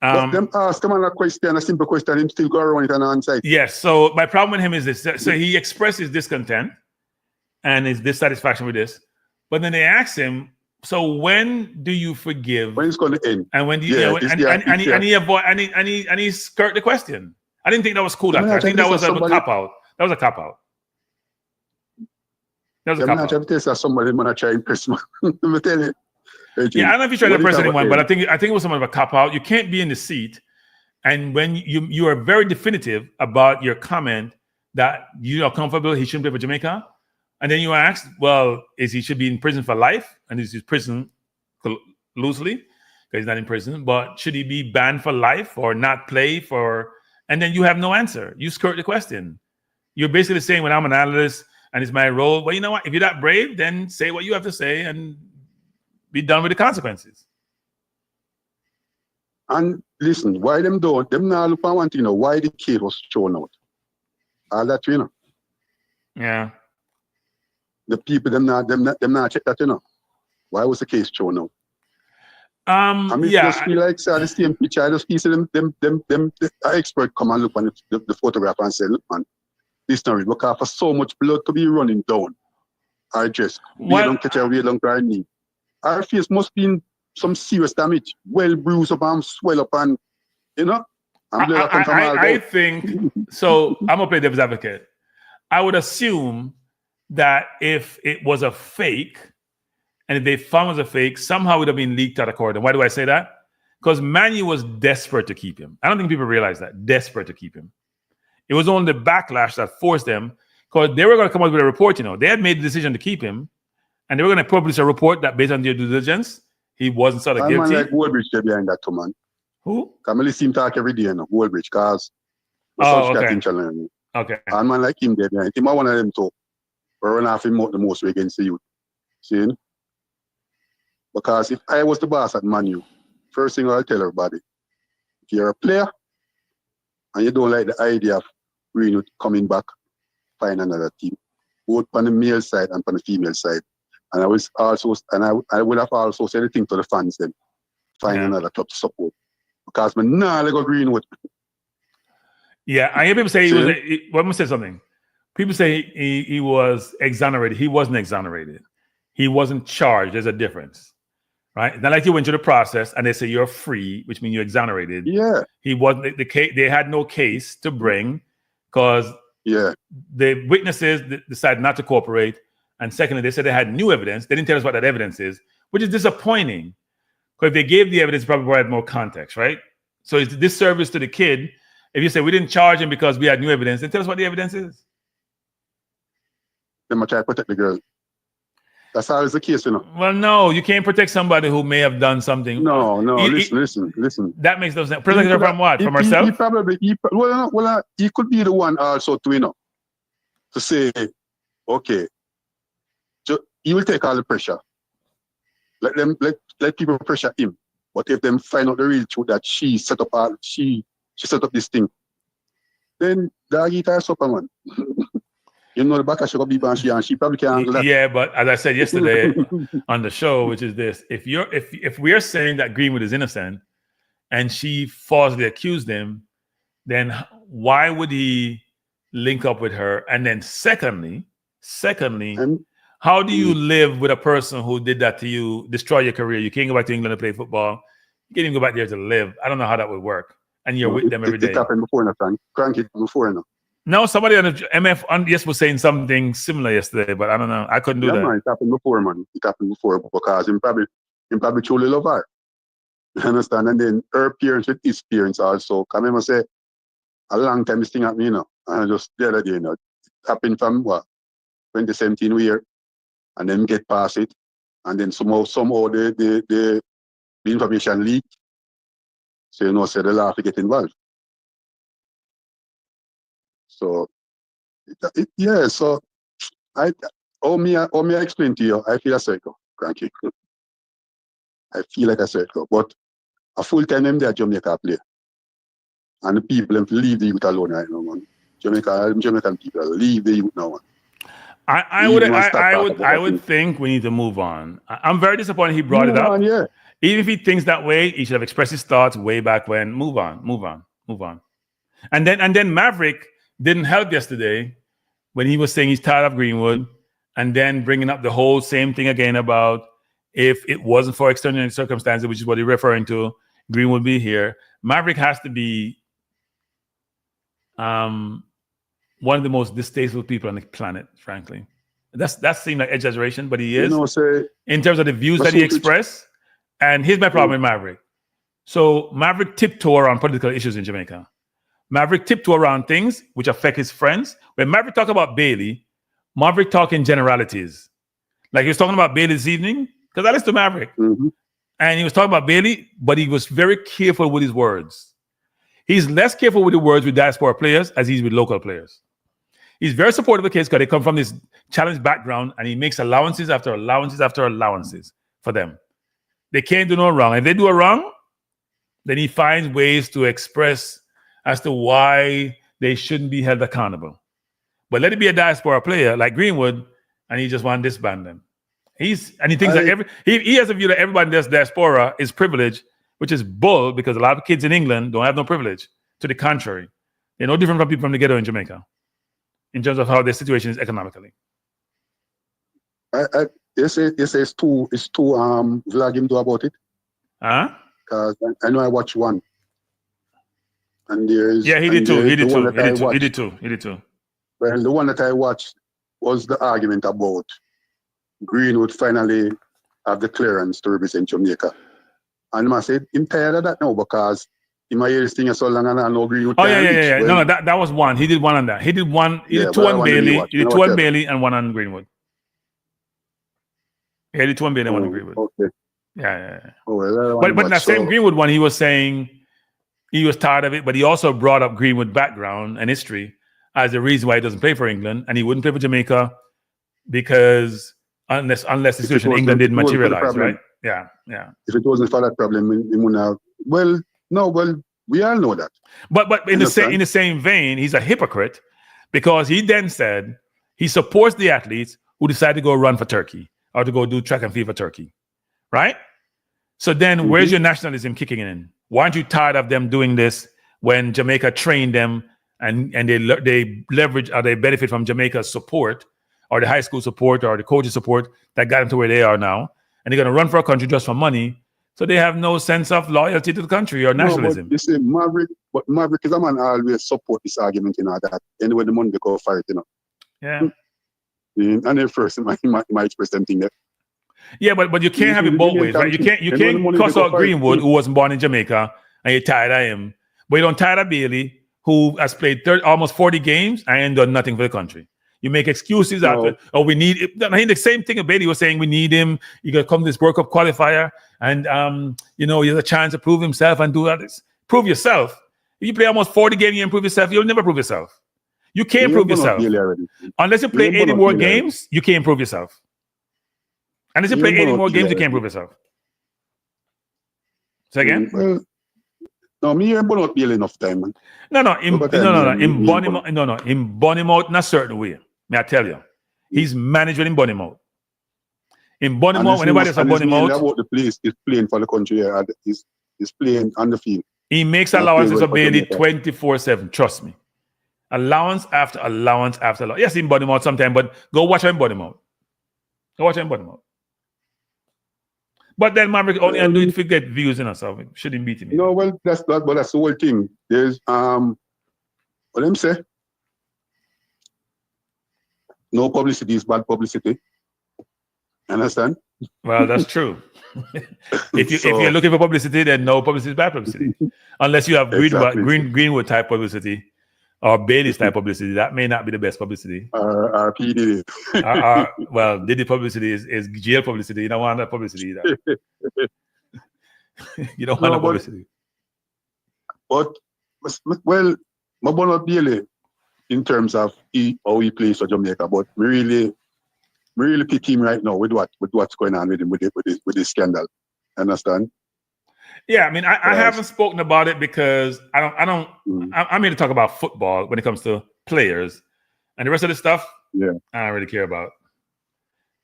but them ask him a question, a simple question, him still go around it and answer it. Yes, so my problem with him is this. So he expressed his discontent and his dissatisfaction with this. But then they asked him, so when do you forgive? When it's going to end? And when do you, and he skirt the question. I didn't think that was cool. I think that was a cop out. That was a cop out. That was a cop out. I'm not somebody when I try to impress me. I'm tell you. Yeah, I don't know if you tried to impress anyone, but I think it was somewhat of a cop out. You can't be in the seat, and when you are very definitive about your comment that you are comfortable he shouldn't play for Jamaica, and then you ask, well, he should be in prison for life, and is his prison loosely because he's not in prison, but should he be banned for life or not play for? And then you have no answer. You skirt the question. You're basically saying, when I'm an analyst and it's my role, well, you know what? If you're that brave, then say what you have to say and be done with the consequences. And listen, why them don't, them now look at one thing, why the kid was thrown out. All that, Yeah. The people, them not check that, Why was the case thrown out? I mean, just feel like the same picture. I just feel them expert come and look on the photograph and say, look, man, this not real. Because for so much blood to be running down, I just we don't catch a way long right knee. Our face must be in some serious damage. Well bruised up and swell up and I think so. I'm gonna play devil's advocate. I would assume that if it was a fake, and if they found it was a fake, somehow it would have been leaked out of court. And why do I say that? Because Manu was desperate to keep him. I don't think people realize that. Desperate to keep him. It was only the backlash that forced them, because they were going to come out with a report. They had made the decision to keep him, and they were going to publish a report that, based on their due diligence, he wasn't sort of guilty. Man like Goldbridge behind that too, man. Who? I see him talk every day, Goldbridge, because okay. And man like him there behind him, one of them too. We're running off him out the most way against the youth. See? Because if I was the boss at Manu, first thing I'll tell everybody, if you're a player and you don't like the idea of Greenwood coming back, find another team, both on the male side and on the female side. And I was also, I would have also said the thing to the fans then, find another club to support. Because man, let go Greenwood. Yeah, I hear people say let me say something. People say he was exonerated. He wasn't exonerated. He wasn't charged. There's a difference. Right? It's not like you went through the process and they say you're free, which means you're exonerated. Yeah. He wasn't the case. They had no case to bring because the witnesses decided not to cooperate. And secondly, they said they had new evidence. They didn't tell us what that evidence is, which is disappointing. Because if they gave the evidence, probably provide more context, right? So it's a disservice to the kid. If you say we didn't charge him because we had new evidence, then tell us what the evidence is. Then I try to protect the girl. That's always the case, Well, no, you can't protect somebody who may have done something. No, listen. That makes no sense. Protect her from what? From herself? He could be the one also to, to say, okay, he will take all the pressure. Let people pressure him. But if them find out the real truth that she set up this thing, then dog eat her supper, man. The back of she be and she probably can't handle that. Yeah, but as I said yesterday on the show, which is this: if we are saying that Greenwood is innocent and she falsely accused him, then why would he link up with her? And then secondly, how do you live with a person who did that to you, destroy your career? You can't go back to England to play football. You can't even go back there to live. I don't know how that would work. And you're with them every day. It happened before, Kranky before. No, somebody on the MF was saying something similar yesterday, but I don't know. I couldn't do that. Man, it happened before, man. It happened before because him probably truly love her. You understand? And then her parents with his parents also. I remember say a long time this thing happened, and just the other day, it happened from 2017 year, and then get past it, and then somehow the information leaked. So say the law to get involved. So, so how me I explain to you, I feel a psycho, Kranky. I feel like a psycho, but a full-time MD at Jamaica player. And the people have to leave the youth alone right now, man. Jamaican people, leave the youth now, man. I would think we need to move on. I'm very disappointed he brought it up. Yeah. Even if he thinks that way, he should have expressed his thoughts way back when. Move on. And then Maverick didn't help yesterday when he was saying he's tired of Greenwood, and then bringing up the whole same thing again about if it wasn't for external circumstances, which is what he's referring to, Greenwood would be here. Maverick has to be one of the most distasteful people on the planet, frankly. That seemed like exaggeration, but he is. In terms of the views that he expressed. And here's my problem with Maverick. So Maverick tiptoe around political issues in Jamaica. Maverick tiptoe around things which affect his friends. When Maverick talk about Bailey, Maverick talk in generalities. Like he was talking about Bailey this evening, because I listened to Maverick. Mm-hmm. And he was talking about Bailey, but he was very careful with his words. He's less careful with the words with diaspora players as he's with local players. He's very supportive of the kids because they come from this challenged background, and he makes allowances after allowances after allowances for them. They can't do no wrong. If they do a wrong, then he finds ways to express as to why they shouldn't be held accountable. But let it be a diaspora player like Greenwood, and he just want to disband them. He thinks that he has a view that everybody that's diaspora is privileged, which is bull, because a lot of kids in England don't have no privilege. To the contrary, they're no different from people from the ghetto in Jamaica in terms of how their situation is economically. You say it's too vlog him do about it. Because I know I watched one. And there's he did too. He did too. Well, the one that I watched was the argument about Greenwood finally have the clearance to represent Jamaica. And I said, I'm tired of that now because in my ears thing so long and I know Greenwood. Yeah. No, that was one. He did one on that. He did one. He did two on Bailey. He did two on Bailey and one on Greenwood. Yeah, he did two on Bailey and one on Greenwood. Okay. Yeah. Oh, well, but in that same Greenwood one, he was saying he was tired of it, but he also brought up Greenwood background and history as a reason why he doesn't play for England, and he wouldn't play for Jamaica because unless the situation in England didn't materialize, right? Yeah. If it wasn't for that problem, we wouldn't have. Well, we all know that. But in the same vein, he's a hypocrite because he then said he supports the athletes who decide to go run for Turkey or to go do track and field for Turkey, right? So then where's your nationalism kicking in? Why aren't you tired of them doing this when Jamaica trained them and they leverage or they benefit from Jamaica's support or the high school support or the coach's support that got them to where they are now? And they're going to run for a country just for money. So they have no sense of loyalty to the country or nationalism. But you say Maverick is a man always support this argument, that anyway the money they go for it, Yeah. And then first my express them thing there. Yeah, but you can't have it both ways, right? You can't cuss out Greenwood, who wasn't born in Jamaica, and you're tired of him. But you don't tired of Bailey, who has played almost 40 games and ain't done nothing for the country. You make excuses after, we need it. I mean, the same thing Bailey was saying, we need him. You got to come to this World Cup qualifier, and he has a chance to prove himself and do that. Prove yourself. If you play almost 40 games and you improve yourself, you'll never prove yourself. You can't prove yourself. Unless you play 80 more games, you can't prove yourself. Unless you play 80 more games, you can't prove yourself. Say again? Well, no, me ain't not Bailey enough time, man. No. In Bonimouth, in a certain way. May I tell you, he's managed in Bonimouth. In Bonimouth, when anybody is at Bonimouth, about the place is playing for the country. He's playing on the field. He makes allowances for Bailey 24/7. Trust me. Allowance after allowance after allowance. Yes, in Bonimouth sometimes, but go watch him in Bonimouth. But then Maverick only do it to get views in herself. Shouldn't beat him. No, well, that's the whole thing. There's what them say? No publicity is bad publicity. Understand? Well, that's true. If you're looking for publicity, then no publicity is bad publicity. Unless you have Greenwood type publicity or Bailey's type publicity, that may not be the best publicity. Our PD. Well, Diddy publicity is jail publicity. You don't want that publicity either. You don't want that publicity. But my not Bailey in terms of how he plays for Jamaica, but we really pity him right now with what's going on with him with this scandal. Understand? Yeah, I mean, I haven't spoken about it because I'm here to talk about football when it comes to players, and the rest of the stuff, I don't really care about.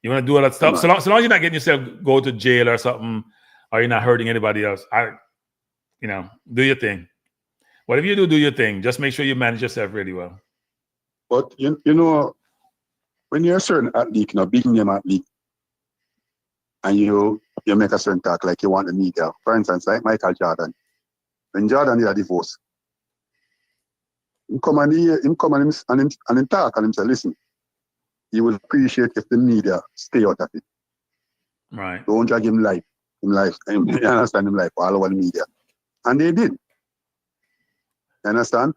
You want to do all that stuff, so long as you're not getting yourself go to jail or something, or you're not hurting anybody else. Do your thing. Whatever you do your thing. Just make sure you manage yourself really well. But you know, when you're a certain athlete, big name athlete, and you make a certain talk like you want the media. For instance, like Michael Jordan. When Jordan did a divorce, him come and talk and him say, listen, he would appreciate if the media stay out of it. Right. Don't drag him life. You understand him life all over the media. And they did. You understand?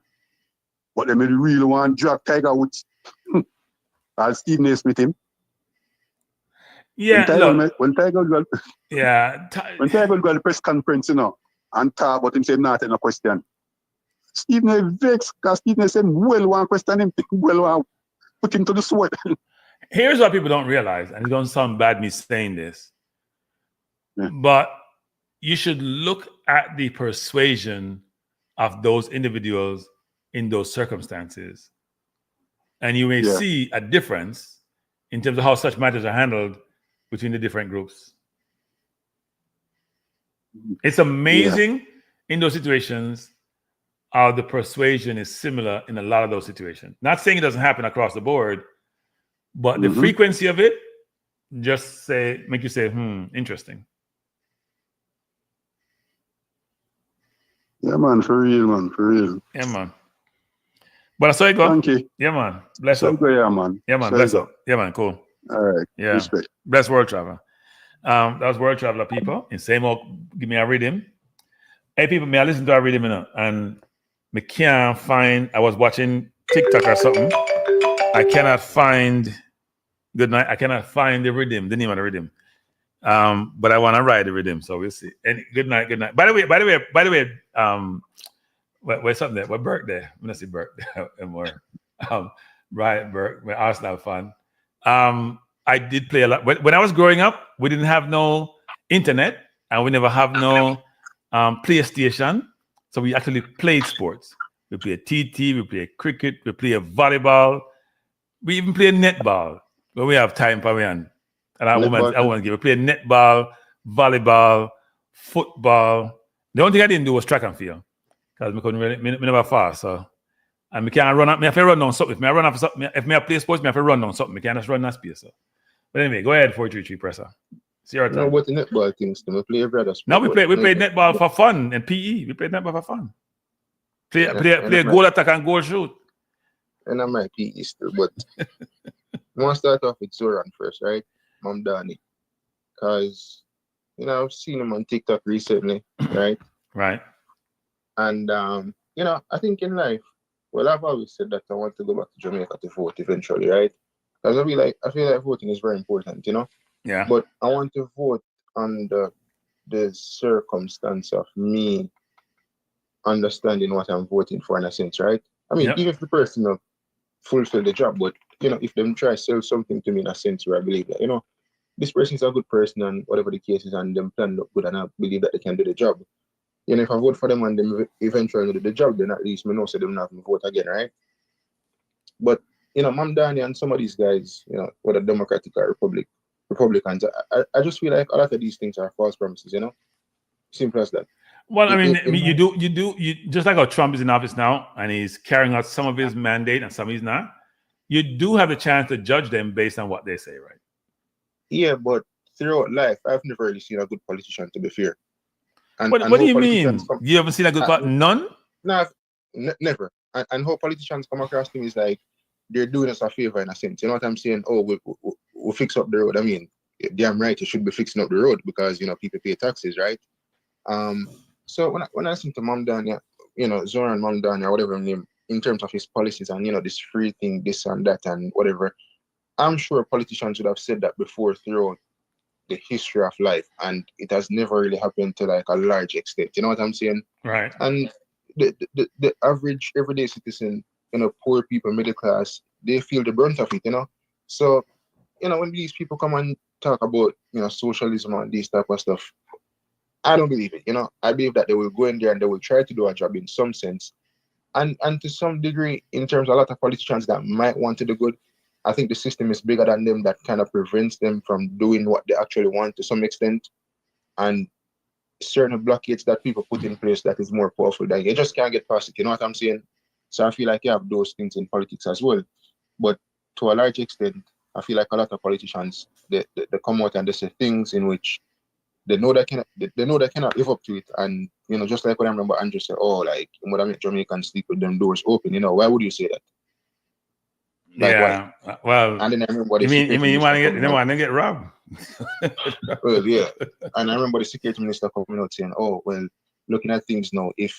But they really want to drag Tiger Woods. I'll Stephen A. Smith him. Yeah, when Tiger go to the press conference, and talk about him saying not a question. Stephen A. vexed because Stephen A. said, well, one question him, well, put him to the sword. Here's what people don't realize, and it don't sound bad me saying this, but you should look at the persuasion of those individuals in those circumstances, and you may see a difference in terms of how such matters are handled between the different groups. It's amazing in those situations how the persuasion is similar in a lot of those situations. Not saying it doesn't happen across the board, but the frequency of it just make you say, interesting. Yeah, man, for real. Yeah, man. But I saw you go. Thank you. Yeah, man. Bless up. Yeah, man. Yeah, man. Bless up. Yeah, man. Cool. All right. Yeah. Respect. Bless World Traveler. That was World Traveler, people. In same old, give me a rhythm. Hey, people, may I listen to a rhythm, and me can't find, I was watching TikTok or something. I cannot find the rhythm, the name of the rhythm. But I want to ride the rhythm, so we'll see. And good night. By the way, what's something there? What birthday? I'm gonna say birthday more. Right, Burke, my Arsenal fan. I did play a lot. When I was growing up, we didn't have no internet, and we never have no PlayStation. So we actually played sports. We played TT, we played cricket, we played volleyball, we even played netball when we have time for me. And I want to give. We played netball, volleyball, football. The only thing I didn't do was track and field because me never fast. So and me can't run up. Me have to run down something. If I run off something, if me play sports, me have to run down something. Me can't just run that space. So. But anyway, go ahead, 433 presser. See your time. No, what the netball things? We play every other sport. No, we played netball for fun and PE. We played netball for fun. Play goal attack and goal shoot. And I might PE still, but I want to start off with Zoran first, right? Mamdani. Because, I've seen him on TikTok recently, right? Right. And, I think in life, well, I've always said that I want to go back to Jamaica to vote eventually, right? Because I feel like voting is very important, Yeah. But I want to vote under the circumstance of me understanding what I'm voting for in a sense, right? I mean, even if the person will fulfill the job, but if them try to sell something to me in a sense where I believe that, this person is a good person and whatever the case is, and them plan look good and I believe that they can do the job. If I vote for them and them eventually do the job, then at least me know so them not going to vote again, right? But Mamdani and some of these guys, whether Democratic or Republicans, I just feel like a lot of these things are false promises, Simple as that. Well, I mean, you just like how Trump is in office now and he's carrying out some of his mandate and some he's not. You do have the chance to judge them based on what they say, right? Yeah, but throughout life, I've never really seen a good politician, to be fair. What do you mean? You haven't seen a good politician? None? No, never. And how politicians come across to me is like they're doing us a favor in a sense. You know what I'm saying? Oh, we'll fix up the road. I mean, damn right, you should be fixing up the road because people pay taxes, right? So when I listen to Mamdani, Zoran Mamdani or whatever name, in terms of his policies and this free thing, this and that and whatever, I'm sure politicians would have said that before throughout the history of life, and it has never really happened to like a large extent. You know what I'm saying? Right. And the average everyday citizen, poor people, middle class, they feel the brunt of it. So when these people come and talk about socialism and this type of stuff, I don't believe it. I believe that they will go in there and they will try to do a job in some sense. And to some degree, in terms of a lot of politicians that might want to do good, I think the system is bigger than them that kind of prevents them from doing what they actually want to some extent. And certain blockades that people put in place that is more powerful that you just can't get past it. You know what I'm saying? So I feel like you have those things in politics as well. But to a large extent, I feel like a lot of politicians they come out and they say things in which they know they cannot live up to it. And just like when I remember Andrew said, "Oh, like would I make Jamaicans sleep with them doors open?" Why would you say that? Like, yeah. why? Well, And then I remember you mean you want to get robbed? Well, yeah. And I remember the security minister coming out saying, "Oh, well, looking at things now, if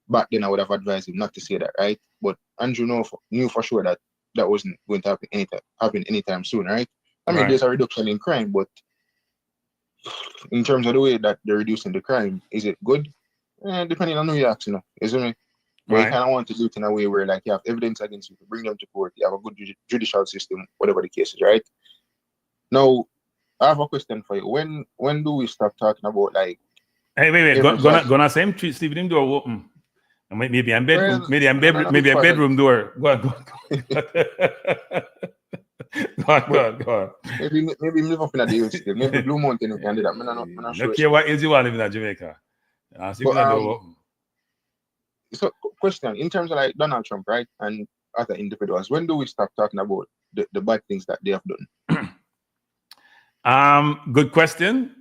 back then I would have advised him not to say that, right?" But Andrew knew for sure that wasn't going to happen anytime soon, right? I mean, there's a reduction in crime, but in terms of the way that they're reducing the crime, is it good? Depending on who you ask, isn't it? But you kind of want to do it in a way where, like, you have evidence against you to bring them to court. You have a good judicial system, whatever the case is, right? Now, I have a question for you. When do we stop talking about, like? Hey, wait. Gonna same treat Steve him door open. Maybe I'm bedroom. Maybe I'm bedroom door. Go on. Go on. Maybe live up in a deal still. Maybe Blue Mountain can do that. I'm not sure. Look here, what is you want to live in Jamaica? So, question in terms of like Donald Trump, right, and other individuals, when do we stop talking about the bad things that they have done? Good question.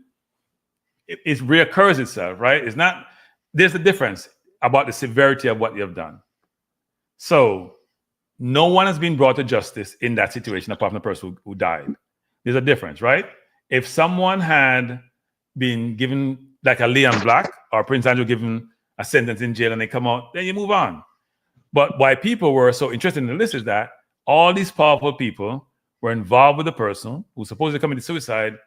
It reoccurs itself, right? It's not. There's a difference about the severity of what you have done. So, no one has been brought to justice in that situation apart from the person who died. There's a difference, right? If someone had been given, like a Leon Black or Prince Andrew given a sentence in jail and they come out, then you move on. But why people were so interested in the list is that all these powerful people were involved with the person who supposedly committed suicide.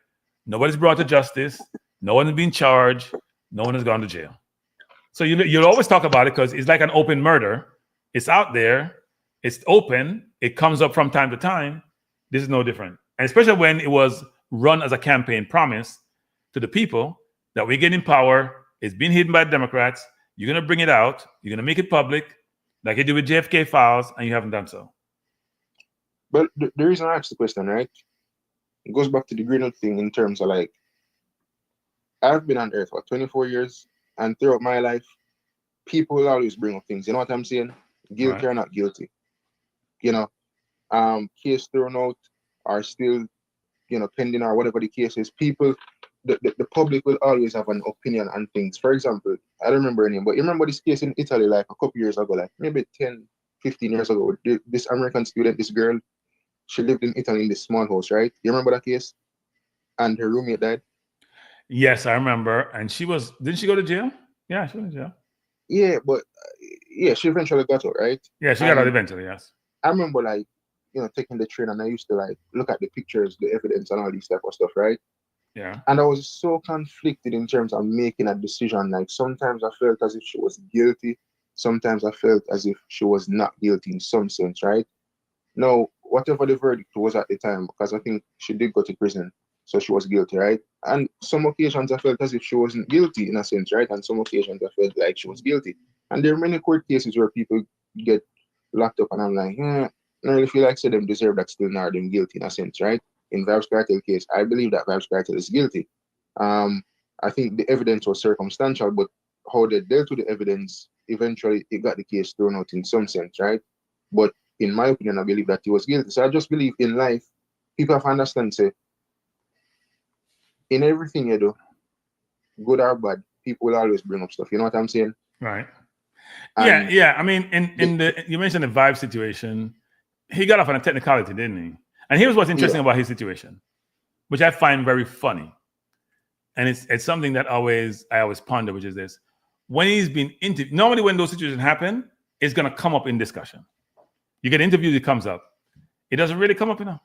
Nobody's brought to justice. No one has been charged. No one has gone to jail. So you'll always talk about it because it's like an open murder. It's out there. It's open. It comes up from time to time. This is no different. And especially when it was run as a campaign promise to the people that we get in power. It's been hidden by the Democrats. You're going to bring it out. You're going to make it public like you did with JFK Files, and you haven't done so. But the reason I asked the question, right, it goes back to the green thing in terms of like, I've been on Earth for 24 years, and throughout my life, people will always bring up things. You know what I'm saying? Guilty or not guilty. Case thrown out are still, pending or whatever the case is. People, the public will always have an opinion on things. For example, I don't remember her name, but you remember this case in Italy like a couple years ago, like maybe 10, 15 years ago. This American student, this girl, she lived in Italy in this small house, right? You remember that case? And her roommate died? Yes, I remember. And didn't she go to jail? Yeah, she went to jail. Yeah, but she eventually got out, right? Yeah, she got out eventually, yes. I remember like, taking the train and I used to like look at the pictures, the evidence and all these type of stuff, right? Yeah. And I was so conflicted in terms of making a decision. Like sometimes I felt as if she was guilty. Sometimes I felt as if she was not guilty in some sense, right? Now, whatever the verdict was at the time, because I think she did go to prison, so she was guilty, right? And some occasions I felt as if she wasn't guilty in a sense, right? And some occasions I felt like she was guilty. And there are many court cases where people get locked up and I'm like, I don't really feel like them deserve that still not them guilty in a sense, right? In Vybz Kartel case, I believe that Vybz Kartel is guilty. I think the evidence was circumstantial, but how they dealt with the evidence, eventually it got the case thrown out in some sense, right? But in my opinion, I believe that he was guilty. So I just believe in life, people have to understand, say, in everything you do, good or bad, people will always bring up stuff. You know what I'm saying? Right. Yeah. I mean, you mentioned the Vybz situation. He got off on a technicality, didn't he? And here's what's interesting about his situation, which I find very funny. And it's something that I always ponder, which is this. When he's been interviewed, normally when those situations happen, it's going to come up in discussion. You get interviewed, it comes up. It doesn't really come up enough.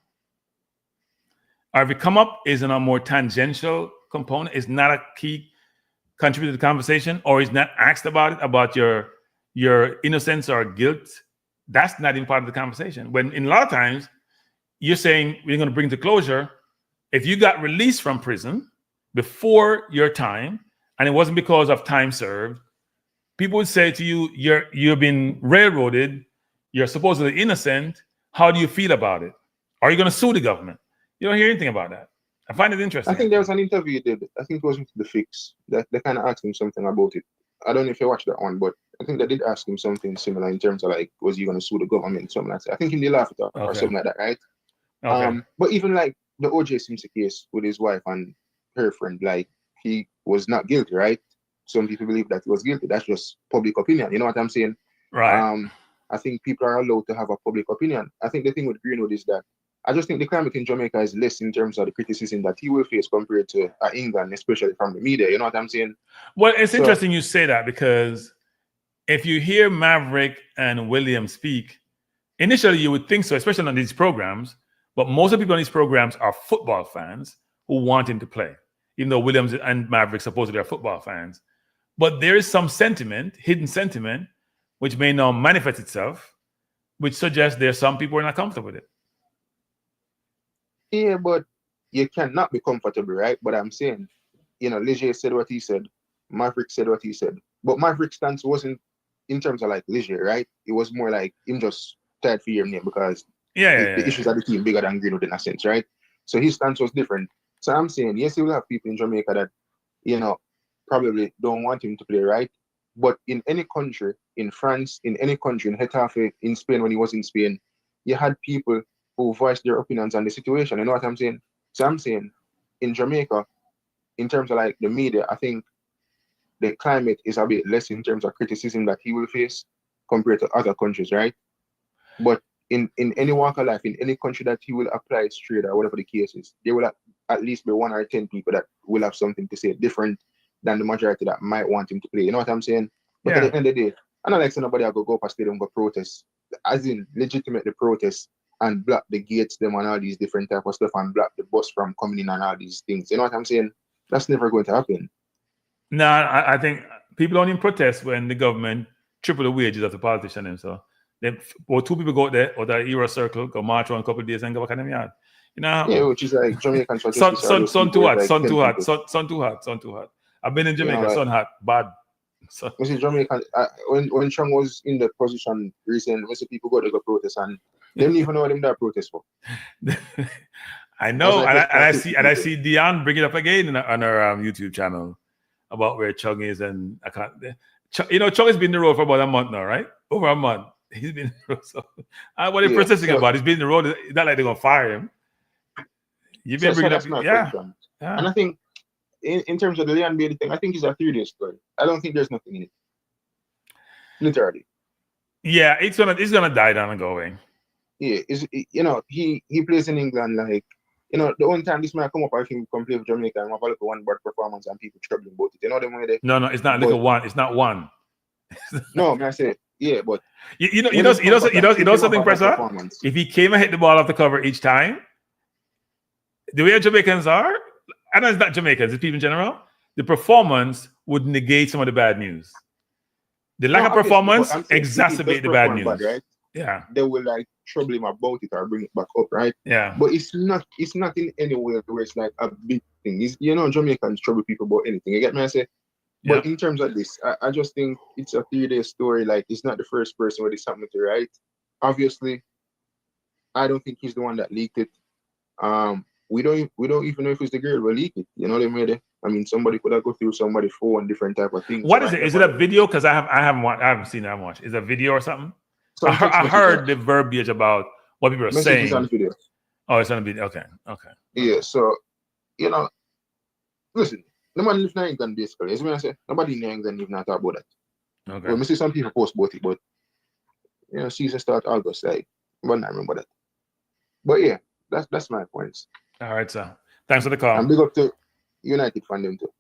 Or if it come up, is in a more tangential component. It's not a key contributor to the conversation, or is not asked about it, about your innocence or guilt. That's not even part of the conversation. When in a lot of times, you're saying we're going to bring to closure. If you got released from prison before your time and it wasn't because of time served, people would say to you, you've been railroaded, you're supposedly innocent. How do you feel about it? Are you going to sue the government? You don't hear anything about that. I find it interesting. I think there was an interview he did. I think it was with The Fix. That they kind of asked him something about it. I don't know if you watched that one, but I think they did ask him something similar in terms of like, was he going to sue the government? Something like that. I think he did laugh at or something like that, right? Okay. But even like the O.J. Simpson case with his wife and her friend, like he was not guilty, right? Some people believe that he was guilty. That's just public opinion. You know what I'm saying? Right. I think people are allowed to have a public opinion. I think the thing with Greenwood is that I just think the climate in Jamaica is less in terms of the criticism that he will face compared to England, especially from the media. You know what I'm saying? Well, it's interesting you say that, because if you hear Maverick and William speak, initially you would think so, especially on these programs, but most of the people on these programs are football fans who want him to play, even though Williams and Maverick supposedly are football fans. But there is some sentiment, hidden sentiment, which may not manifest itself, which suggests there's some people who are not comfortable with it. Yeah, but you cannot be comfortable, right? But I'm saying, you know, Leger said what he said, Maverick said what he said. But Maverick's stance wasn't in terms of like Leger, right? It was more like him just tired for your name because the issues of the team bigger than Greenwood in a sense, right? So his stance was different. So I'm saying, yes, you will have people in Jamaica that, you know, probably don't want him to play, right? But in any country, in France, in any country, in Getafe, in Spain, when he was in Spain, you had people who voiced their opinions on the situation. You know what I'm saying? So I'm saying, in Jamaica, in terms of like the media, I think the climate is a bit less in terms of criticism that he will face compared to other countries, right? But in any walk of life, in any country that he will apply straight or whatever the case is, there will at least be 1 or 10 people that will have something to say different than the majority that might want him to play. You know what I'm saying? But at the end of the day, I don't like somebody I go up a stadium go protest, as in legitimately protest and block the gates, them and all these different type of stuff and block the bus from coming in and all these things. You know what I'm saying? That's never going to happen. No, I think people only protest when the government triple the wages of the politician. And so then, or two people go out there or the Euro Circle, go march one couple of days and go back in them yard. You know? Yeah, which is like Jamaican sun too hot, like sun too hot, sun too hot, sun too hot. I've been in Jamaica, sun hot, bad. So, Jamaican, when Chung was in the position recently, most people go to go protest and they didn't even know what them that protest for. I know, and I see Dion bring it up again on her YouTube channel about where Chung is, and I can't. Chung has been in the road for about a month now, right? Over a month, he's been in the road. So, what are you protesting about? He's been in the road. It's not like they're gonna fire him. You've been bringing up, yeah. And I think in terms of the Leon Bailey thing, I think it's a 3-day story. I don't think there's nothing in it. Literally. Yeah, it's gonna die down and go away. Yeah, he plays in England like, the only time this might come up, I think come play for Jamaica and have a look at one bad performance and people troubling about it. You know them way they. No, it's not. Look at one. It's not one. No, man, I say yeah, but you know something, Presser. If he came and hit the ball off the cover each time, the way Jamaicans are, I know it's not Jamaicans, it's people in general, the performance would negate some of the bad news. The lack of performance exacerbate the bad news. Bad, right? Yeah. They will like trouble him about it or bring it back up, right? Yeah. But it's not in any way where it's like a big thing. Jamaicans trouble people about anything. You get me? I say. But in terms of this, I just think it's a 3-day story. Like, it's not the first person where this happened to, right? Obviously, I don't think he's the one that leaked it. We don't even know if it's the girl who leaked it. You know what I mean? I mean, somebody could have go through somebody's phone, different type of things. What is it? Is it a video? Because I haven't seen that much. Is it a video or something? I heard the verbiage about what people are saying. On the video. Oh, it's on the video. Okay. Yeah. So, listen. No man live in England, basically. As I say, nobody in England even talk about that. Okay. Well, I see some people post about it, but season start August, like, but I remember that. But yeah, that's my points. All right, sir. Thanks for the call. And big up to United fan them too.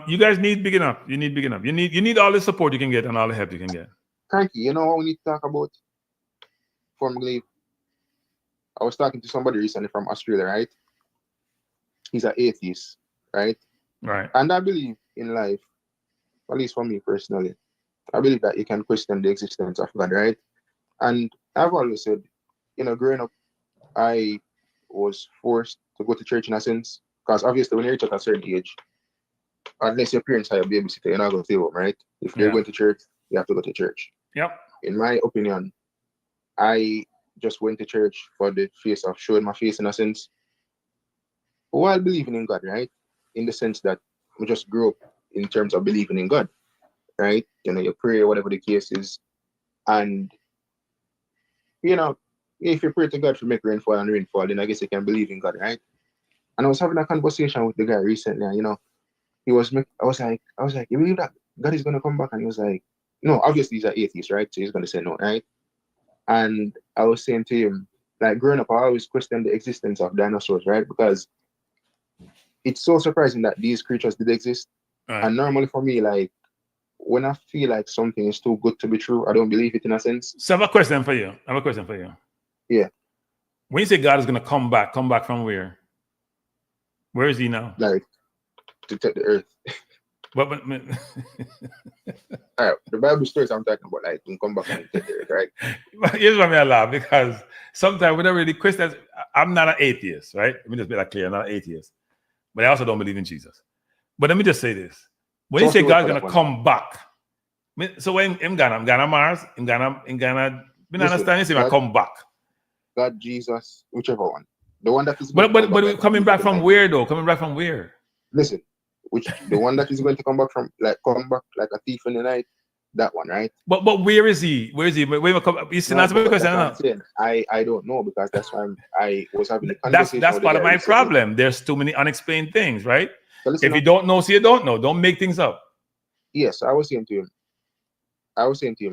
You guys need big enough. You need big enough. You need all the support you can get and all the help you can get. Kranky, you know what we need to talk about? Before we leave, I was talking to somebody recently from Australia, right? He's an atheist. Right. And I believe in life, at least for me personally, I believe that you can question the existence of God, right? And I've always said, growing up, I was forced to go to church in a sense, because obviously when you reach at a certain age, unless your parents are your babysitter, you're not going to stay home, right? If they're going to church, you have to go to church. Yep. In my opinion, I just went to church for the face of showing my face in a sense, while believing in God, right? In the sense that we just grew up in terms of believing in God, right? You know, you pray, whatever the case is, and you know, if you pray to God to make rainfall and rainfall, then I guess you can believe in God, right? And I was having a conversation with the guy recently, and you know, I was like, you believe that God is gonna come back? And he was like, no, obviously he's an atheist, right? So he's gonna say no, right? And I was saying to him, like growing up, I always questioned the existence of dinosaurs, right? Because it's so surprising that these creatures did exist. Right. And normally for me, like when I feel like something is too good to be true, I don't believe it in a sense. So I have a question for you. Yeah. When you say God is going to come back from where? Where is he now? Like to take the earth. But all right, the Bible stories I'm talking about, like can come back and take the earth, right? Here's why I laugh, because sometimes whenever the questions, I'm not an atheist, right? Let me just be that clear. I'm not an atheist, but I also don't believe in Jesus. But let me just say this: when you say God's going to come back, so when I'm gonna Mars, I'm gonna, we understand you say I come back. God, Jesus, whichever one, the one that is. But coming back from where though? Coming back from where? Listen. The one that is going to come back like a thief in the night, that one, right? But where is he? Where is he? Where come? I don't know, because that's why I was having a conversation. That's part of my problem. There's too many unexplained things, right? So listen, if you don't know, so you don't know. Don't make things up. Yes, I was saying to him,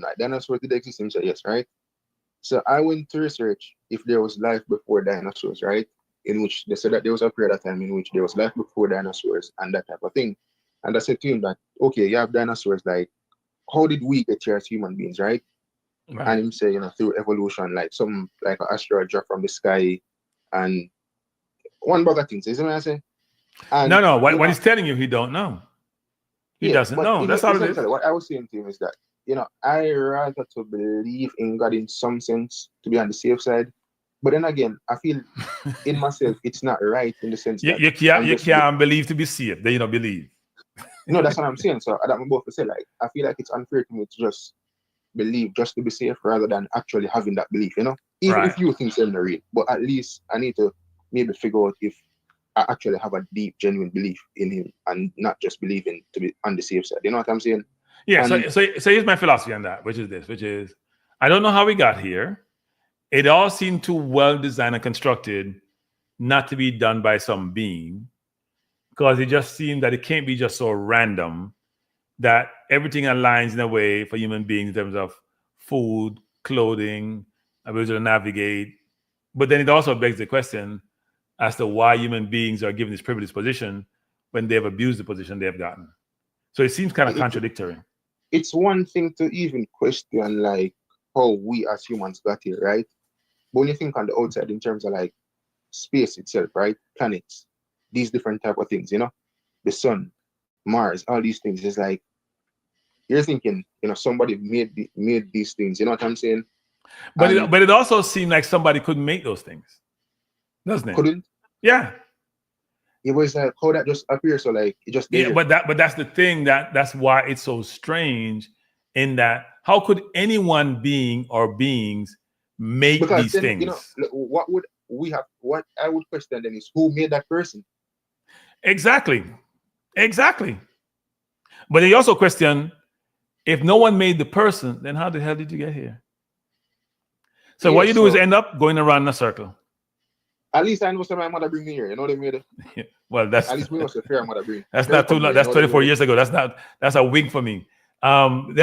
like dinosaurs did exist. He said yes, right? So I went to research if there was life before dinosaurs, right? In which they said that there was a period of time in which there was life before dinosaurs and that type of thing. And I said to him that, okay, you have dinosaurs, like, how did we get here as human beings, right? And him say, you know, through evolution, like some, like an asteroid drop from the sky and one bag of things, is what I say? And, no, what he's telling you, he don't know. He doesn't know. That's all it is. What I was saying to him is that, you know, I rather to believe in God in some sense, to be on the safe side. But then again, I feel in myself it's not right in the sense that you can't believe to be saved. Then you don't believe. No, that's what I'm saying. So I'm both to say, like, I feel like it's unfair to me to just believe just to be safe rather than actually having that belief, you know? Even if you think I'm not real. But at least I need to maybe figure out if I actually have a deep, genuine belief in him and not just believing to be on the safe side. You know what I'm saying? Yeah, so here's my philosophy on that, which is I don't know how we got here. It all seemed too well designed and constructed not to be done by some being, because it just seemed that it can't be just so random that everything aligns in a way for human beings in terms of food, clothing, ability to navigate. But then it also begs the question as to why human beings are given this privileged position when they have abused the position they've gotten. So it seems kind of contradictory. It's one thing to even question, like, how we as humans got here, right? But when you think on the outside in terms of like space itself, right? Planets, these different type of things, you know, the sun, Mars, all these things, it's like you're thinking, you know, somebody made these things, you know what I'm saying? But it also seemed like somebody couldn't make those things, doesn't it? Couldn't? Yeah. It was like how that just appears, so like it just yeah, but that's the thing, that's why it's so strange, in that how could anyone being or beings make these things? You know, what I would question then is who made that person? Exactly. But they also question, if no one made the person, then how the hell did you get here? So what you do is end up going around in a circle. At least I know my mother bring me here. You know what I mean? Well, that's at least we must have fair mother bring. That's not too long. That's 24 years ago. That's a wink for me. And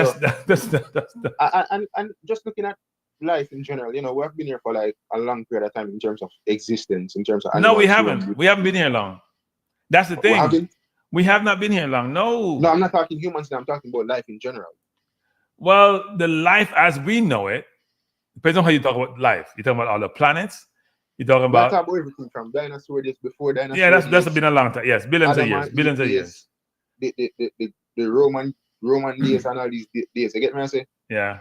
just looking at life in general, you know, we have been here for like a long period of time in terms of existence, in terms of animals. No, we haven't. We haven't been here long. That's the thing. We have not been here long. No, I'm not talking humans now. I'm talking about life in general. Well, the life as we know it depends on how you talk about life. You're talking about all the planets. You're talking about everything from dinosaur days, before dinosaur. Yeah, that's been a long time. Yes, billions of years. The Roman days and all these days. You get me? I say? Yeah.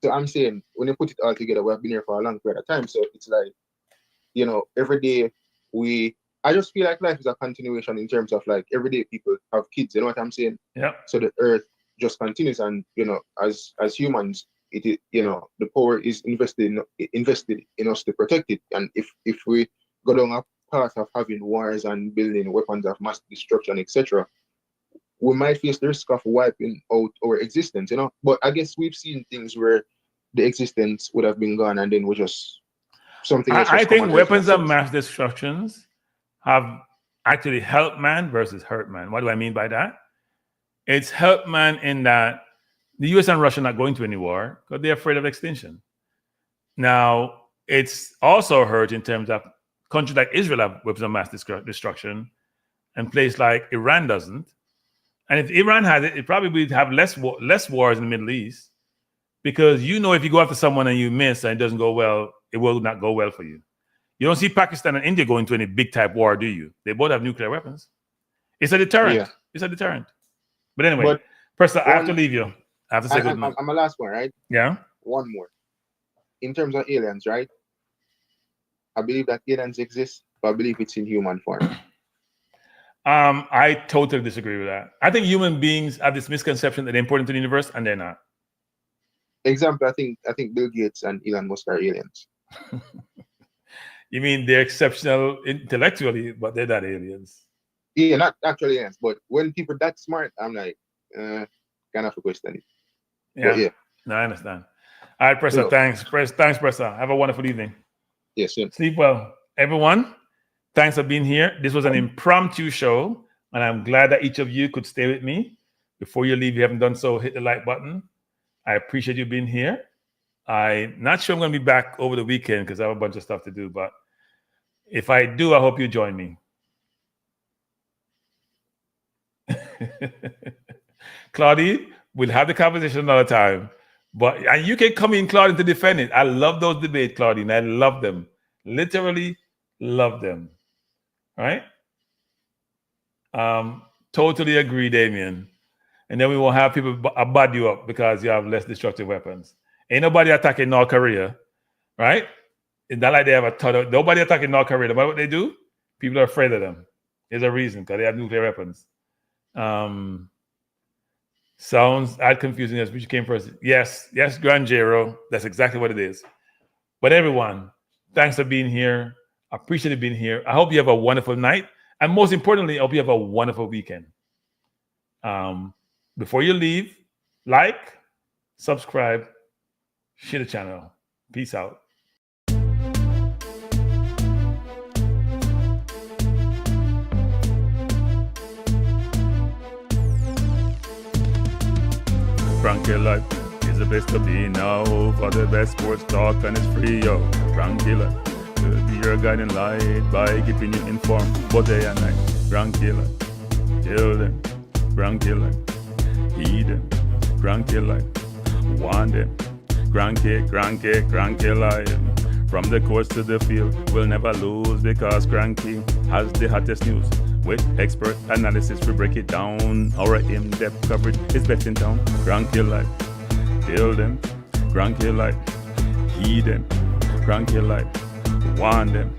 So I'm saying, when you put it all together, we have been here for a long period of time. So it's like, you know, every day we I just feel like life is a continuation in terms of like everyday people have kids. You know what I'm saying? Yeah. So the earth just continues, and as humans, it is, the power is invested in us to protect it. And if we go down a path of having wars and building weapons of mass destruction, etc., we might face the risk of wiping out our existence. But I guess we've seen things where the existence would have been gone, and then we just something else. I think weapons of mass destructions have actually helped man versus hurt man. What do I mean by that? It's helped man in that the US and Russia are not going to any war because they're afraid of extinction. Now, it's also hurt in terms of countries like Israel have weapons of mass destruction, and places like Iran doesn't. And if Iran had it, it probably would have less wars in the Middle East, because if you go after someone and you miss and it doesn't go well, it will not go well for you. You don't see Pakistan and India going to any big type war, do you? They both have nuclear weapons. It's a deterrent. Yeah. It's a deterrent. But anyway, Preston, I have to leave you. I have to say good night. I'm a last one, right? Yeah. One more. In terms of aliens, right? I believe that aliens exist, but I believe it's in human form. I totally disagree with that. I think human beings have this misconception that they're important to the universe, and they're not. Example, I think Bill Gates and Elon Musk are aliens. You mean they're exceptional intellectually, but they're not aliens? Yeah, not actually aliens, but when people that smart, I'm like, kind of a question it. Yeah. No, I understand. All right, Pressa, thanks. Thanks, Pressa. Have a wonderful evening. Yes, sir. Sleep well. Everyone, thanks for being here. This was an impromptu show, and I'm glad that each of you could stay with me. Before you leave, if you haven't done so, hit the like button. I appreciate you being here. I'm not sure I'm going to be back over the weekend because I have a bunch of stuff to do, but if I do, I hope you join me. Claudie, we'll have the conversation another time. And you can come in, Claudine, to defend it. I love those debates, Claudine. I love them. Literally love them. All right? Totally agree, Damien. And then we won't have people bad you up because you have less destructive weapons. Ain't nobody attacking North Korea, right? It's not like they have a ton of... Nobody attacking North Korea. But what they do, people are afraid of them. There's a reason, because they have nuclear weapons. Sounds confusing as which came first. Yes, Grand Jero. That's exactly what it is. But everyone, thanks for being here. I appreciate you being here. I hope you have a wonderful night. And most importantly, I hope you have a wonderful weekend. Before you leave, like, subscribe, share the channel. Peace out. Kranky life is the best to be now. For the best sports talk and it's free, yo. Kranky life will be your guiding light by keeping you informed both day and night. Kranky life, till them. Kranky life, heed them. Kranky life, want them. Kranky life. From the coast to the field, we'll never lose because Kranky has the hottest news. With expert analysis, we break it down. Our in-depth coverage is best in town. Kranky life, feel them. Kranky life, heed them. Kranky life, want them.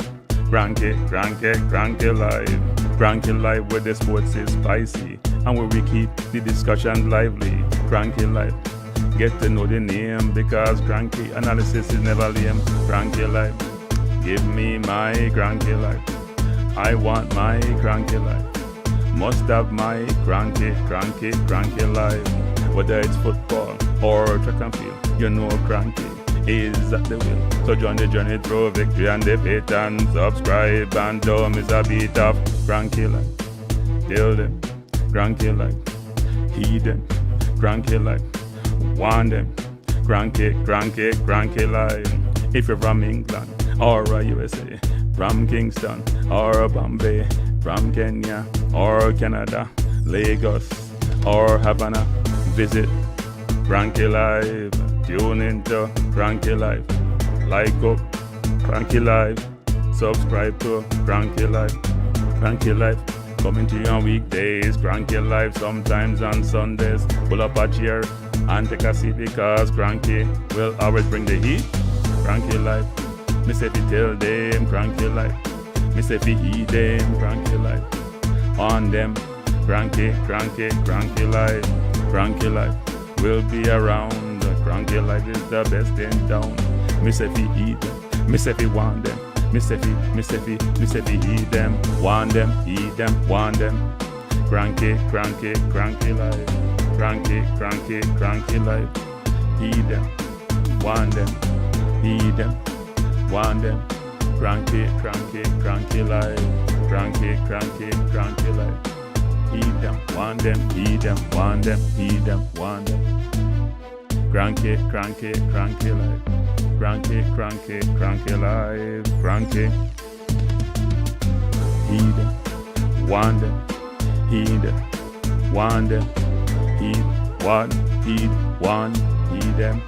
Kranky life. Kranky life where the sports is spicy and where we keep the discussion lively. Kranky life, get to know the name because Kranky analysis is never lame. Kranky life, give me my Kranky life. I want my Kranky life. Must have my Kranky life. Whether it's football or track and field, Kranky is at the wheel. So join the journey through victory and defeat and subscribe and don't miss a beat of Kranky life. Tell them, Kranky life. Heed them, Kranky life. Want them, Kranky life. If you're from England or USA, from Kingston or Bombay, from Kenya or Canada, Lagos or Havana, visit Kranky Live. Tune into Kranky Live. Like up Kranky Live. Subscribe to Kranky Live. Kranky Live coming to you on weekdays. Kranky Live sometimes on Sundays. Pull up a chair and take a seat because Kranky will always bring the heat. Kranky Live. Me say fi tell them Kranky life. Me say fi eat them, cranky life. On them, cranky life. Cranky life will be around. Cranky life is the best in town. Me say fi eat them, me say fi want them. Me say fi eat them, want them, eat them, want them. Cranky life. Cranky life. Eat them, want them, eat them, want them. Cranky life. Cranky life. Eat them, want them, eat them, want them, eat them, want them. Cranky life. Cranky life. Cranky. Eat them, want them, eat them, want them. Eat, want, eat, want, eat them.